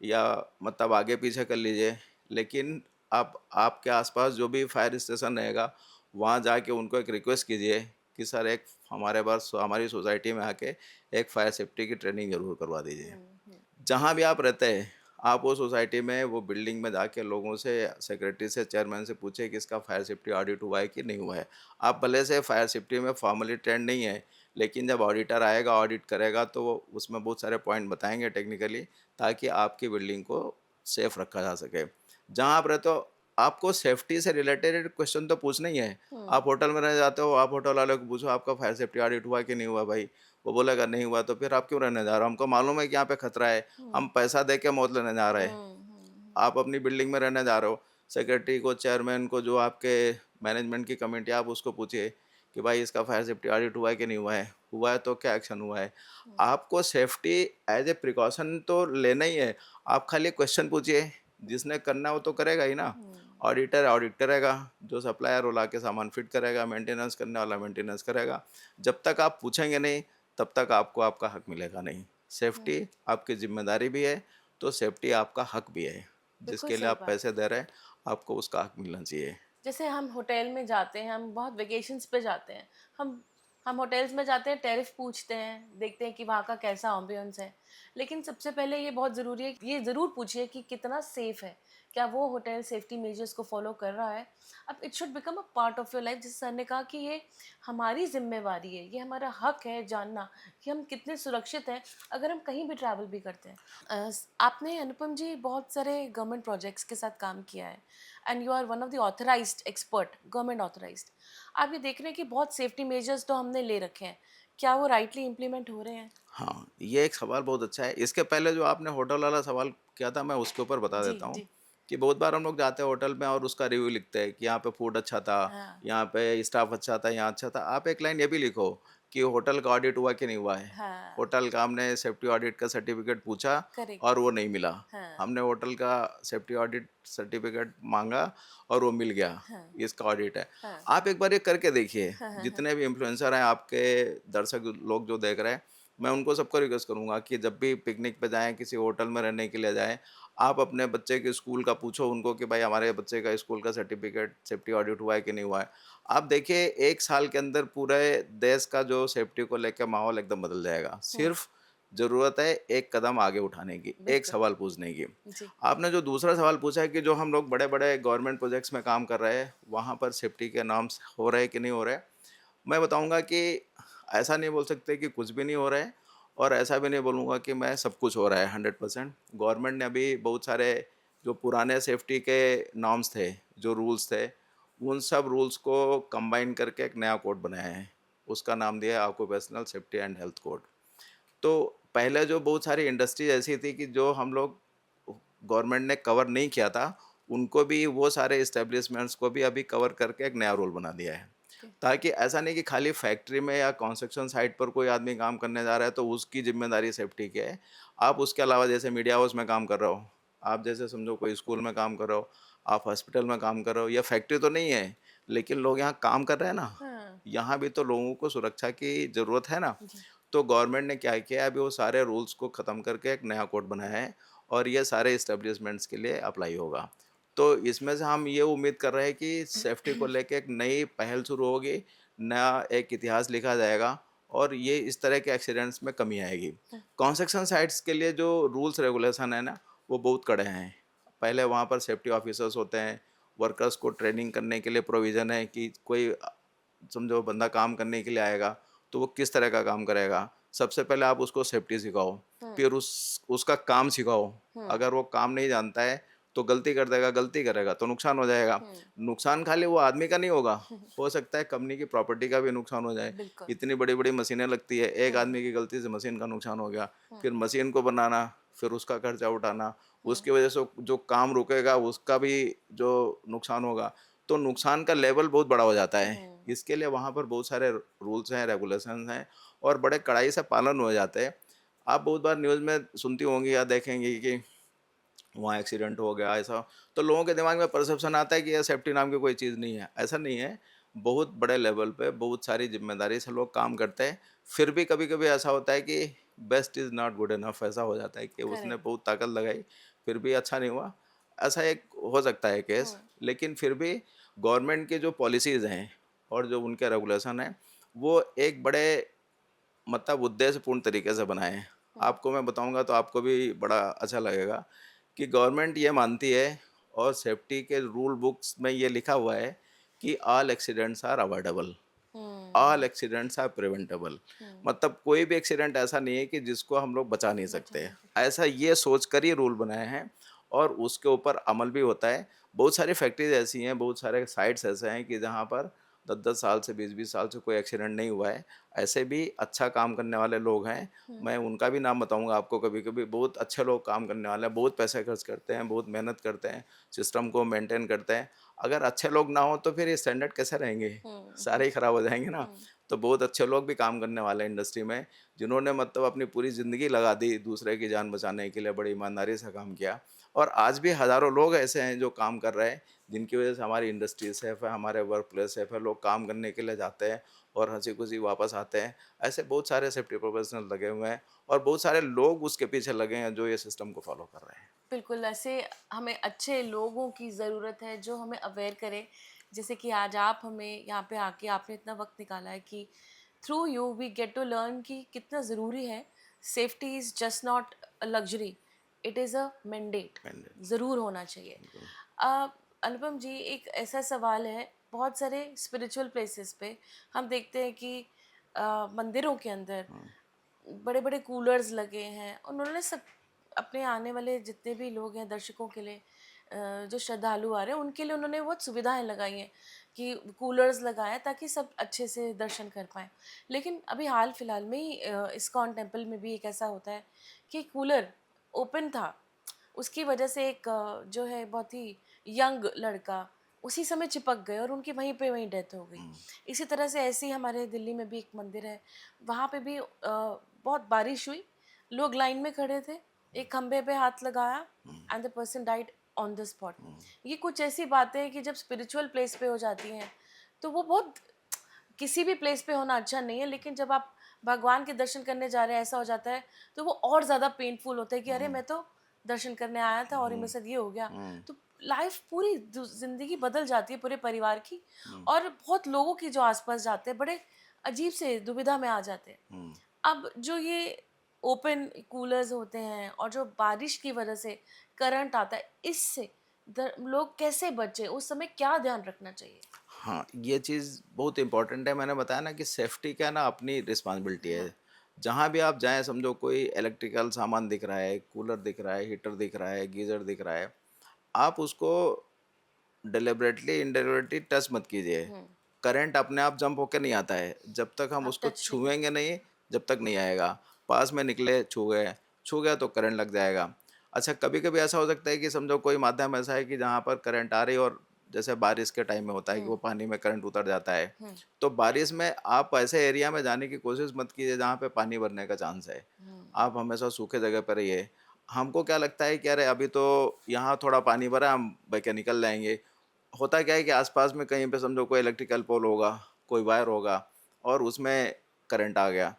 या मतलब आगे पीछे कर लीजिए, लेकिन आप आपके आसपास जो भी फायर स्टेशन रहेगा, वहाँ जाके उनको एक रिक्वेस्ट कीजिए कि सर एक हमारे पास हमारी सोसाइटी में आके एक फायर सेफ्टी की ट्रेनिंग ज़रूर करवा दीजिए। हम्म। जहाँ भी आप रहते हैं, आप वो सोसाइटी में, वो बिल्डिंग में जाके लोगों से, सेक्रेटरी से, चेयरमैन से पूछे कि इसका फायर सेफ्टी ऑडिट हुआ है कि नहीं हुआ है। आप भले से फायर सेफ्टी में फॉर्मली ट्रेंड नहीं है, लेकिन जब ऑडिटर आएगा, ऑडिट करेगा, तो वो उसमें बहुत सारे पॉइंट बताएंगे टेक्निकली, ताकि आपकी बिल्डिंग को सेफ रखा जा सके। जहाँ आप रहते हो, आपको सेफ्टी से रिलेटेड क्वेश्चन तो पूछना ही है। आप होटल में रहने जाते हो, आप होटल वाले को पूछो आपका फायर सेफ्टी ऑडिट हुआ कि नहीं हुआ भाई। वो बोलेगा नहीं हुआ, तो फिर आप क्यों रहने जा रहे हो? हमको मालूम है कि यहाँ पे खतरा है, हम पैसा दे के मौत लेने जा रहे हैं। आप अपनी बिल्डिंग में रहने जा रहे हो, सेक्रेटरी को, चेयरमैन को, जो आपके मैनेजमेंट की कमेटी, आप उसको पूछिए कि भाई इसका फायर सेफ्टी ऑडिट हुआ है कि नहीं हुआ है? हुआ है तो क्या एक्शन हुआ है? आपको सेफ्टी एज ए प्रिकॉशन तो लेना ही है। आप खाली क्वेश्चन पूछिए, जिसने करना है वो तो करेगा ही ना। ऑडिटर ऑडिट करेगा, जो सप्लायर वो ला के सामान फिट करेगा, मेंटेनेंस करने वाला मेंटेनेंस करेगा। जब तक आप पूछेंगे नहीं, तब तक आपको आपका हक मिलेगा नहीं। सेफ्टी आपकी जिम्मेदारी भी है, तो सेफ्टी आपका हक भी है। बिल्कुल जिसके लिए सही आप बात पैसे है। दे रहे हैं, आपको उसका हक मिलना चाहिए। जैसे हम होटल में जाते हैं, हम बहुत वेकेशंस पे जाते हैं, हम होटल्स में जाते हैं, टैरिफ पूछते हैं, देखते हैं कि वहाँ का कैसा एम्बियंस है। लेकिन सबसे पहले ये बहुत ज़रूरी है, ये ज़रूर पूछिए कि कितना सेफ़ है, क्या वो होटल सेफ्टी मेजर्स को फॉलो कर रहा है। अब it should become a part of your life. जैसे सर ने कहा कि ये हमारी जिम्मेवारी है, ये हमारा हक है जानना कि हम कितने सुरक्षित हैं अगर हम कहीं भी ट्रैवल भी करते हैं। आपने अनुपम जी बहुत सारे गवर्नमेंट प्रोजेक्ट्स के साथ काम किया है, and you are one of the authorised expert, government authorised. आप ये देख रहे हैं कि बहुत सेफ्टी मेजर्स तो हमने ले रखे हैं, क्या वो राइटली इम्प्लीमेंट हो रहे हैं? हाँ, ये एक सवाल बहुत अच्छा है। इसके पहले जो आपने होटल वाला सवाल किया था, मैं उसके ऊपर बता जी देता हूँ जी। कि बहुत बार हम लोग जाते हैं होटल में और उसका रिव्यू लिखते हैं कि यहाँ पे फूड अच्छा था, हाँ यहाँ पे स्टाफ अच्छा था, यहाँ अच्छा था। आप एक लाइन ये भी लिखो कि होटल का ऑडिट हुआ कि नहीं हुआ है। हाँ। होटल का हमने सेफ्टी ऑडिट का सर्टिफिकेट पूछा करेक्ट। और वो नहीं मिला। हाँ हमने होटल का सेफ्टी ऑडिट सर्टिफिकेट माँगा और वो मिल गया, हाँ इसका ऑडिट है। हाँ आप एक बार ये करके देखिए, हाँ हाँ हाँ। जितने भी इन्फ्लुएंसर हैं, आपके दर्शक लोग जो देख रहे हैं, मैं उनको सबको रिक्वेस्ट करूँगा कि जब भी पिकनिक पे जाएँ, किसी होटल में रहने के लिए जाएँ, आप अपने बच्चे के स्कूल का पूछो उनको कि भाई हमारे बच्चे का स्कूल का सर्टिफिकेट सेफ्टी ऑडिट हुआ है कि नहीं हुआ है। आप देखिए 1 साल के अंदर पूरे देश का जो सेफ्टी को लेके माहौल एकदम बदल जाएगा। सिर्फ़ ज़रूरत है एक कदम आगे उठाने की, एक बिल्कुल। सवाल पूछने की। जी। आपने जो दूसरा सवाल पूछा है कि जो हम लोग बड़े-बड़े गवर्नमेंट प्रोजेक्ट्स में काम कर रहे हैं, वहाँ पर सेफ्टी के नॉर्म्स हो रहे हैं कि नहीं हो रहे? मैं बताऊँगा कि ऐसा नहीं बोल सकते कि कुछ भी नहीं हो रहा है, और ऐसा भी नहीं बोलूँगा कि मैं सब कुछ हो रहा है 100%। गवर्नमेंट ने अभी बहुत सारे जो पुराने सेफ्टी के नॉर्म्स थे, जो रूल्स थे, उन सब रूल्स को कंबाइन करके एक नया कोड बनाया है। उसका नाम दिया है occupational safety and health code. तो पहले जो बहुत सारी इंडस्ट्रीज ऐसी थी कि जो हम लोग गवर्नमेंट ने कवर नहीं किया था, उनको भी, वो सारे एस्टेब्लिशमेंट्स को भी अभी कवर करके एक नया रूल बना दिया है। Okay. ताकि ऐसा नहीं कि खाली फैक्ट्री में या कंस्ट्रक्शन साइट पर कोई आदमी काम करने जा रहा है तो उसकी ज़िम्मेदारी सेफ्टी की है। आप उसके अलावा जैसे मीडिया हाउस में काम कर रहे हो, आप जैसे समझो कोई स्कूल में काम कर रहे हो, आप हॉस्पिटल में काम कर रहे हो, ये फैक्ट्री तो नहीं है, लेकिन लोग यहाँ काम कर रहे हैं ना, हाँ। यहाँ भी तो लोगों को सुरक्षा की ज़रूरत है ना। जी। तो गवर्नमेंट ने क्या किया है, अभी वो सारे रूल्स को ख़त्म करके एक नया कोड बनाया है और ये सारे एस्टेब्लिशमेंट्स के लिए अप्लाई होगा। तो इसमें से हम ये उम्मीद कर रहे हैं कि सेफ्टी को लेके एक नई पहल शुरू होगी, नया एक इतिहास लिखा जाएगा और ये इस तरह के एक्सीडेंट्स में कमी आएगी। कंस्ट्रक्शन साइट्स के लिए जो रूल्स रेगुलेशन है ना, वो बहुत कड़े हैं। पहले वहाँ पर सेफ्टी ऑफिसर्स होते हैं, वर्कर्स को ट्रेनिंग करने के लिए प्रोविज़न है कि कोई समझो बंदा काम करने के लिए आएगा, तो वो किस तरह का काम करेगा। सबसे पहले आप उसको सेफ्टी सिखाओ, फिर उसका काम सिखाओ। अगर वो काम नहीं जानता है, तो गलती कर देगा, गलती करेगा तो नुकसान हो जाएगा। नुकसान खाली वो आदमी का नहीं होगा, हो सकता है कंपनी की प्रॉपर्टी का भी नुकसान हो जाए। बिल्कुल। इतनी बड़ी-बड़ी मशीनें लगती है, एक आदमी की गलती से मशीन का नुकसान हो गया, फिर मशीन को बनाना, फिर उसका खर्चा उठाना, उसकी वजह से जो काम रुकेगा उसका भी जो नुकसान होगा, तो नुकसान का लेवल बहुत बड़ा हो जाता है। इसके लिए वहाँ पर बहुत सारे रूल्स हैं, रेगुलेशंस हैं और बड़े कड़ाई से पालन हो जाते हैं। आप बहुत बार न्यूज़ में सुनती होंगी या देखेंगी कि वहाँ एक्सीडेंट हो गया ऐसा, तो लोगों के दिमाग में परसेप्शन आता है कि ये सेफ्टी नाम की कोई चीज़ नहीं है। ऐसा नहीं है, बहुत बड़े लेवल पे बहुत सारी ज़िम्मेदारी से लोग काम करते हैं। फिर भी कभी-कभी ऐसा होता है कि best is not good enough, ऐसा हो जाता है कि उसने करेक्ट। बहुत ताकत लगाई, फिर भी अच्छा नहीं हुआ, ऐसा एक हो सकता है केस। लेकिन फिर भी गवर्नमेंट की जो पॉलिसीज़ हैं और जो उनके रेगुलेशन हैं, वो एक बड़े मतलब उद्देश्यपूर्ण तरीके से बनाए हैं। आपको मैं बताऊँगा तो आपको भी बड़ा अच्छा लगेगा कि गवर्नमेंट ये मानती है और सेफ्टी के रूल बुक्स में ये लिखा हुआ है कि all accidents are avoidable, all accidents are preventable. मतलब कोई भी एक्सीडेंट ऐसा नहीं है कि जिसको हम लोग बचा नहीं बचा सकते। नहीं सकते। ऐसा ये सोच कर ही रूल बनाए हैं और उसके ऊपर अमल भी होता है। बहुत सारी फैक्ट्रीज ऐसी हैं, बहुत सारे साइट्स ऐसे हैं कि जहाँ पर 10-10 साल से 20-20 साल से कोई एक्सीडेंट नहीं हुआ है। ऐसे भी अच्छा काम करने वाले लोग हैं, मैं उनका भी नाम बताऊँगा आपको कभी-कभी। बहुत अच्छे लोग काम करने वाले हैं, बहुत पैसे खर्च करते हैं, बहुत मेहनत करते हैं, सिस्टम को मेंटेन करते हैं। अगर अच्छे लोग ना हों तो फिर ये स्टैंडर्ड कैसे रहेंगे? सारे ही खराब हो जाएँगे ना। तो बहुत अच्छे लोग भी काम करने वाले हैं इंडस्ट्री में, जिन्होंने मतलब अपनी पूरी ज़िंदगी लगा दी दूसरे की जान बचाने के लिए, बड़ी ईमानदारी से काम किया। और आज भी हज़ारों लोग ऐसे हैं जो काम कर रहे हैं, जिनकी वजह से हमारी इंडस्ट्री सेफ है, हमारे वर्क प्लेस सेफ है, लोग काम करने के लिए जाते हैं और हँसी-खुशी वापस आते हैं। ऐसे बहुत सारे सेफ्टी प्रोफेशनल लगे हुए हैं और बहुत सारे लोग उसके पीछे लगे हैं जो ये सिस्टम को फ़ॉलो कर रहे हैं। बिल्कुल, ऐसे हमें अच्छे लोगों की ज़रूरत है जो हमें अवेयर करें। जैसे कि आज आप हमें यहाँ पे आके आपने इतना वक़्त निकाला है कि through you we get to learn कि कितना ज़रूरी है। Safety is just not a luxury, it is a mandate, mandate ज़रूर होना चाहिए। बिल्कुल। अनुपम जी, एक ऐसा सवाल है, बहुत सारे स्पिरिचुअल प्लेसेस पे हम देखते हैं कि मंदिरों के अंदर हाँ, बड़े-बड़े कूलर्स लगे हैं। उन्होंने सब अपने आने वाले जितने भी लोग हैं दर्शकों के लिए, जो श्रद्धालु आ रहे हैं उनके लिए उन्होंने बहुत सुविधाएँ लगाई हैं कि कूलर्स लगाए हैं ताकि सब अच्छे से दर्शन कर पाएँ। लेकिन अभी हाल-फिलहाल में ही इस्कॉन टेम्पल में भी एक ऐसा होता है कि कूलर ओपन था। उसकी वजह से एक जो है बहुत ही यंग लड़का उसी समय चिपक गए और उनकी वहीं पे वहीं डेथ हो गई। हुँ, इसी तरह से ऐसे ही हमारे दिल्ली में भी एक मंदिर है, वहाँ पे भी बहुत बारिश हुई, लोग लाइन में खड़े थे, एक खंभे पे हाथ लगाया हुँ, and the person died on the spot. हुँ, ये कुछ ऐसी बातें हैं कि जब स्पिरिचुअल प्लेस पे हो जाती हैं, तो वो बहुत, किसी भी प्लेस पे होना अच्छा नहीं है, लेकिन जब आप भगवान के दर्शन करने जा रहे हैं ऐसा हो जाता है, तो वो और ज़्यादा पेनफुल होता है कि अरे हुँ, मैं तो दर्शन करने आया था और ये हुँ, मेरे साथ ये हो गया। हुँ, तो लाइफ पूरी ज़िंदगी बदल जाती है पूरे परिवार की, हुँ, और बहुत लोगों की जो आसपास जाते हैं बड़े अजीब से दुविधा में आ जाते हैं। हुँ। अब जो ये ओपन कूलर्स होते हैं और जो बारिश की वजह से करंट आता है, इससे लोग कैसे बचे, उस समय क्या ध्यान रखना चाहिए? हाँ, ये चीज़ बहुत इम्पोर्टेंट है। मैंने बताया ना कि सेफ्टी क्या है ना अपनी रिस्पॉन्सिबिलिटी हाँ। है। जहाँ भी आप जाएँ समझो कोई इलेक्ट्रिकल सामान दिख रहा है, कूलर दिख रहा है, हीटर दिख रहा है, गीज़र दिख रहा है, आप उसको डिलिबरेटली, इनडिलिबरेटली टच मत कीजिए। हुँ। करंट अपने आप जंप होके नहीं आता है। जब तक हम आप उसको टच नहीं छुएँगे करते। नहीं, जब तक नहीं आएगा। पास में निकले, छू गया तो करंट लग जाएगा। अच्छा कभी-कभी ऐसा हो सकता है कि समझो कोई माध्यम ऐसा है कि जहाँ पर करंट आ रही है और जैसे बारिश के टाइम में होता है कि वो हुँ, पानी में करंट उतर जाता है। हुँ, तो बारिश में आप ऐसे एरिया में जाने की कोशिश मत कीजिए जहाँ पे पानी भरने का चांस है। हुँ, आप हमेशा सूखे जगह पे रहिए। हमको क्या लगता है कि अरे अभी तो यहाँ थोड़ा पानी भरा है, हम बह के निकल जाएँगे। होता क्या है कि आस-पास में कहीं पे समझो कोई इलेक्ट्रिकल पोल होगा, कोई वायर होगा और उसमें करंट आ गया।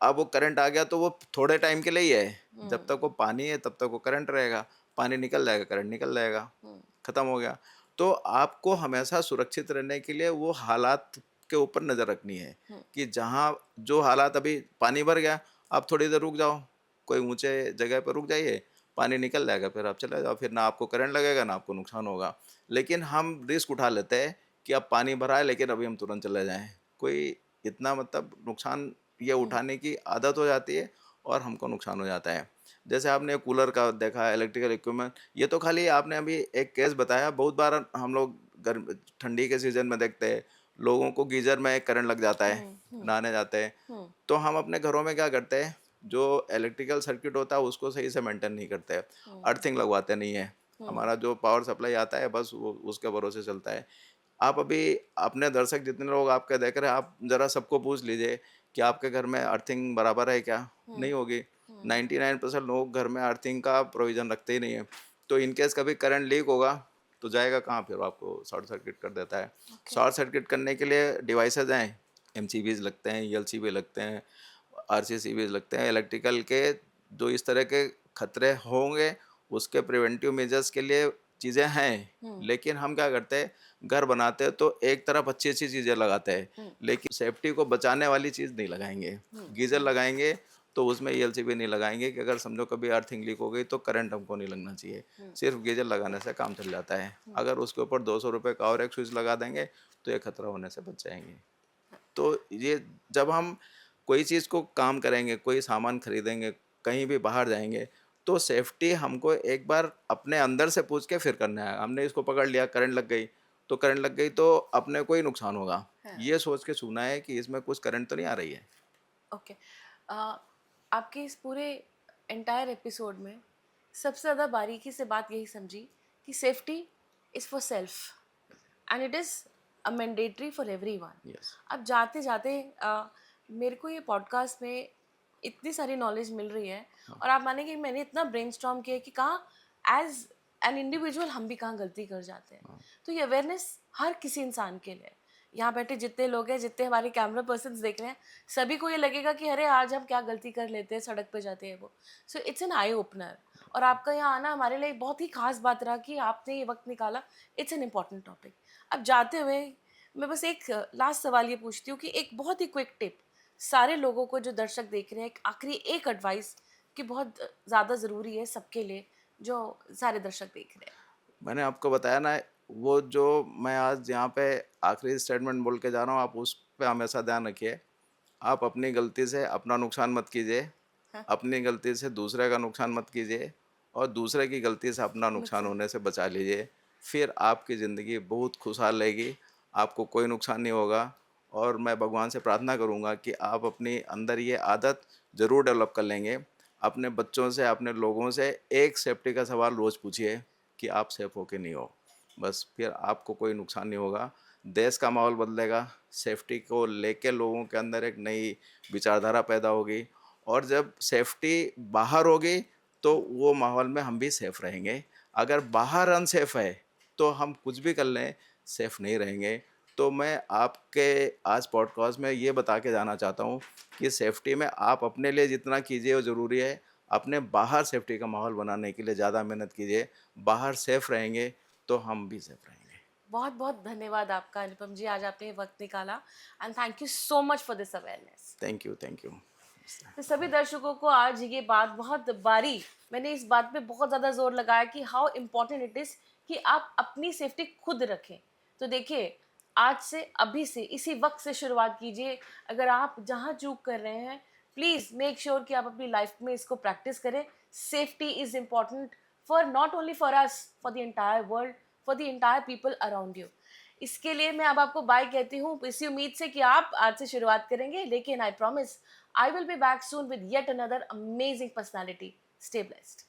अब वो करंट आ गया तो वो थोड़े टाइम के लिए ही है। जब हुँ, तक वो पानी है तब तक वो करंट रहेगा। पानी निकल जाएगा, करंट निकल जाएगा, हुँ, खत्म हो गया। तो आपको हमेशा सुरक्षित रहने के लिए वो हालात के ऊपर नज़र रखनी है हुँ, कि जहाँ जो हालात अभी पानी भर गया, आप थोड़ी देर रुक जाओ, कोई ऊँचे जगह पर रुक जाइए, पानी निकल जाएगा फिर आप चले जाओ, फिर ना आपको करंट लगेगा ना आपको नुकसान होगा। लेकिन हम रिस्क उठा लेते हैं कि अब पानी भरा है लेकिन अभी हम तुरंत चले जाएँ। कोई इतना मतलब नुकसान ये हुँ, उठाने की आदत हो जाती है और हमको नुकसान हो जाता है। जैसे आपने कूलर का देखा, इलेक्ट्रिकल इक्विपमेंट, ये तो खाली आपने अभी एक केस बताया, बहुत बार हम लोग गर्म ठंडी के सीज़न में देखते हैं, लोगों को गीज़र में करंट लग जाता है, हुँ, हुँ, नहाने जाते हैं। हुँ, तो हम अपने घरों में क्या करते हैं, जो इलेक्ट्रिकल सर्किट होता है उसको सही से मेंटेन नहीं करते, हुँ, अर्थिंग लगवाते नहीं हैं। हुँ, हमारा जो पावर सप्लाई आता है बस वो उसके भरोसे चलता है। आप अभी अपने दर्शक जितने लोग आपके देख रहे हैं, आप ज़रा सबको पूछ लीजिए कि आपके घर में अर्थिंग बराबर है क्या? हुँ, नहीं होगी। हुँ, 99% लोग घर में अर्थिंग का प्रोविज़न रखते ही नहीं हैं। तो इन केस कभी करंट लीक होगा, तो जाएगा कहाँ फिर वो आपको शॉर्ट सर्किट कर देता है। ओके। शॉर्ट सर्किट करने के लिए डिवाइसेज़ हैं, एमसीबीज़ लगते हैं, एलसीबी लगते हैं, आरसीसीबीज़ लगते हैं। इलेक्ट्रिकल के जो इस तरह के खतरे होंगे, उसके प्रिवेंटिव मेजर्स के लिए चीज़ें हैं, लेकिन हम क्या करते हैं, घर बनाते हैं तो एक तरफ अच्छी-अच्छी चीज़ें लगाते हैं, लेकिन सेफ्टी को बचाने वाली चीज़ नहीं लगाएँगे। गीज़र लगाएँगे तो उसमें ईएलसीबी नहीं लगाएँगे कि अगर समझो कभी अर्थिंग लीक हो गई तो करंट हमको नहीं लगना चाहिए। सिर्फ गीज़र लगाने से काम चल जाता है। अगर उसके ऊपर ₹200 का और एक स्विच लगा देंगे तो ये खतरा होने से बच जाएँगे। तो ये जब हम कोई चीज़ को काम करेंगे, कोई सामान खरीदेंगे, कहीं भी बाहर जाएँगे, तो सेफ्टी हमको एक बार अपने अंदर से पूछ के फिर करना है। हमने इसको पकड़ लिया, करंट लग गई तो अपने को ही नुकसान होगा। हाँ। ये सोच के छूना है कि इसमें कुछ करंट तो नहीं आ रही है। ओके। आपके इस पूरे एंटायर एपिसोड में सबसे ज़्यादा बारीकी से बात यही समझी कि safety is for self and it is a mandatory for everyone. Yes, अब जाते जाते मेरे को ये पॉडकास्ट में इतनी सारी नॉलेज मिल रही है, और आप मानेंगे कि मैंने इतना ब्रेनस्टॉर्म किया कि कहाँ एज एन इंडिविजुअल हम भी कहाँ गलती कर जाते हैं। तो ये अवेयरनेस हर किसी इंसान के लिए है। यहाँ बैठे जितने लोग हैं, जितने हमारे कैमरा पर्सन देख रहे हैं, सभी को ये लगेगा कि अरे आज हम क्या गलती कर लेते हैं, सड़क पे जाते हैं वो। So it's an eye opener. और आपका यहाँ आना हमारे लिए एक बहुत ही खास बात रहा कि आपने ये वक्त निकाला। It's an important topic. अब जाते हुए मैं बस एक लास्ट सवाल ये पूछती हूँ कि एक बहुत ही क्विक टिप सारे लोगों को जो दर्शक देख रहे हैं, एक आखिरी एक एडवाइस कि बहुत ज़्यादा ज़रूरी है सबके लिए, जो सारे दर्शक देख रहे हैं। मैंने आपको बताया ना, वो जो मैं आज यहाँ पे आखिरी स्टेटमेंट बोल के जा रहा हूँ, आप उस पे हमेशा ध्यान रखिए। आप अपनी गलती से अपना नुकसान मत कीजिए, हाँ। अपनी गलती से दूसरे का नुकसान मत कीजिए और दूसरे की गलती से अपना नुकसान होने से बचा लीजिए। फिर आपकी ज़िंदगी बहुत खुशहाल रहेगी, आपको कोई नुकसान नहीं होगा। और मैं भगवान से प्रार्थना करूँगा कि आप अपनी अंदर ये आदत ज़रूर डेवलप कर लेंगे। अपने बच्चों से, अपने लोगों से एक सेफ्टी का सवाल रोज़ पूछिए कि आप सेफ हो कि नहीं हो। बस फिर आपको कोई नुकसान नहीं होगा। देश का माहौल बदलेगा, सेफ्टी को लेके लोगों के अंदर एक नई विचारधारा पैदा होगी और जब सेफ्टी बाहर होगी तो वो माहौल में हम भी सेफ रहेंगे। अगर बाहर अनसेफ है तो हम कुछ भी कर लें, सेफ नहीं रहेंगे। तो मैं आपके आज पॉडकास्ट में ये बता के जाना चाहता हूँ कि सेफ्टी में आप अपने लिए जितना कीजिए वो ज़रूरी है, अपने बाहर सेफ्टी का माहौल बनाने के लिए ज़्यादा मेहनत कीजिए। बाहर सेफ रहेंगे तो हम भी सेफ रहेंगे। बहुत बहुत धन्यवाद आपका अनुपम जी, आज आपने ये वक्त निकाला and thank you so much for this awareness. Thank you, thank you. तो सभी दर्शकों को आज ये बात बहुत बारी, मैंने इस बात पे बहुत ज़्यादा जोर लगाया कि हाउ इम्पोर्टेंट इट इज़ कि आप अपनी सेफ्टी खुद रखें। तो देखिए, आज से, अभी से, इसी वक्त से शुरुआत कीजिए। अगर आप जहाँ चूक कर रहे हैं, प्लीज़ मेक श्योर कि आप अपनी लाइफ में इसको प्रैक्टिस करें। Safety is important for not only for us, for the entire world, for the entire people around you. इसके लिए मैं अब आपको बाय कहती हूँ, इसी उम्मीद से कि आप आज से शुरुआत करेंगे, लेकिन I promise I will be back soon with yet another amazing personality. Stay blessed.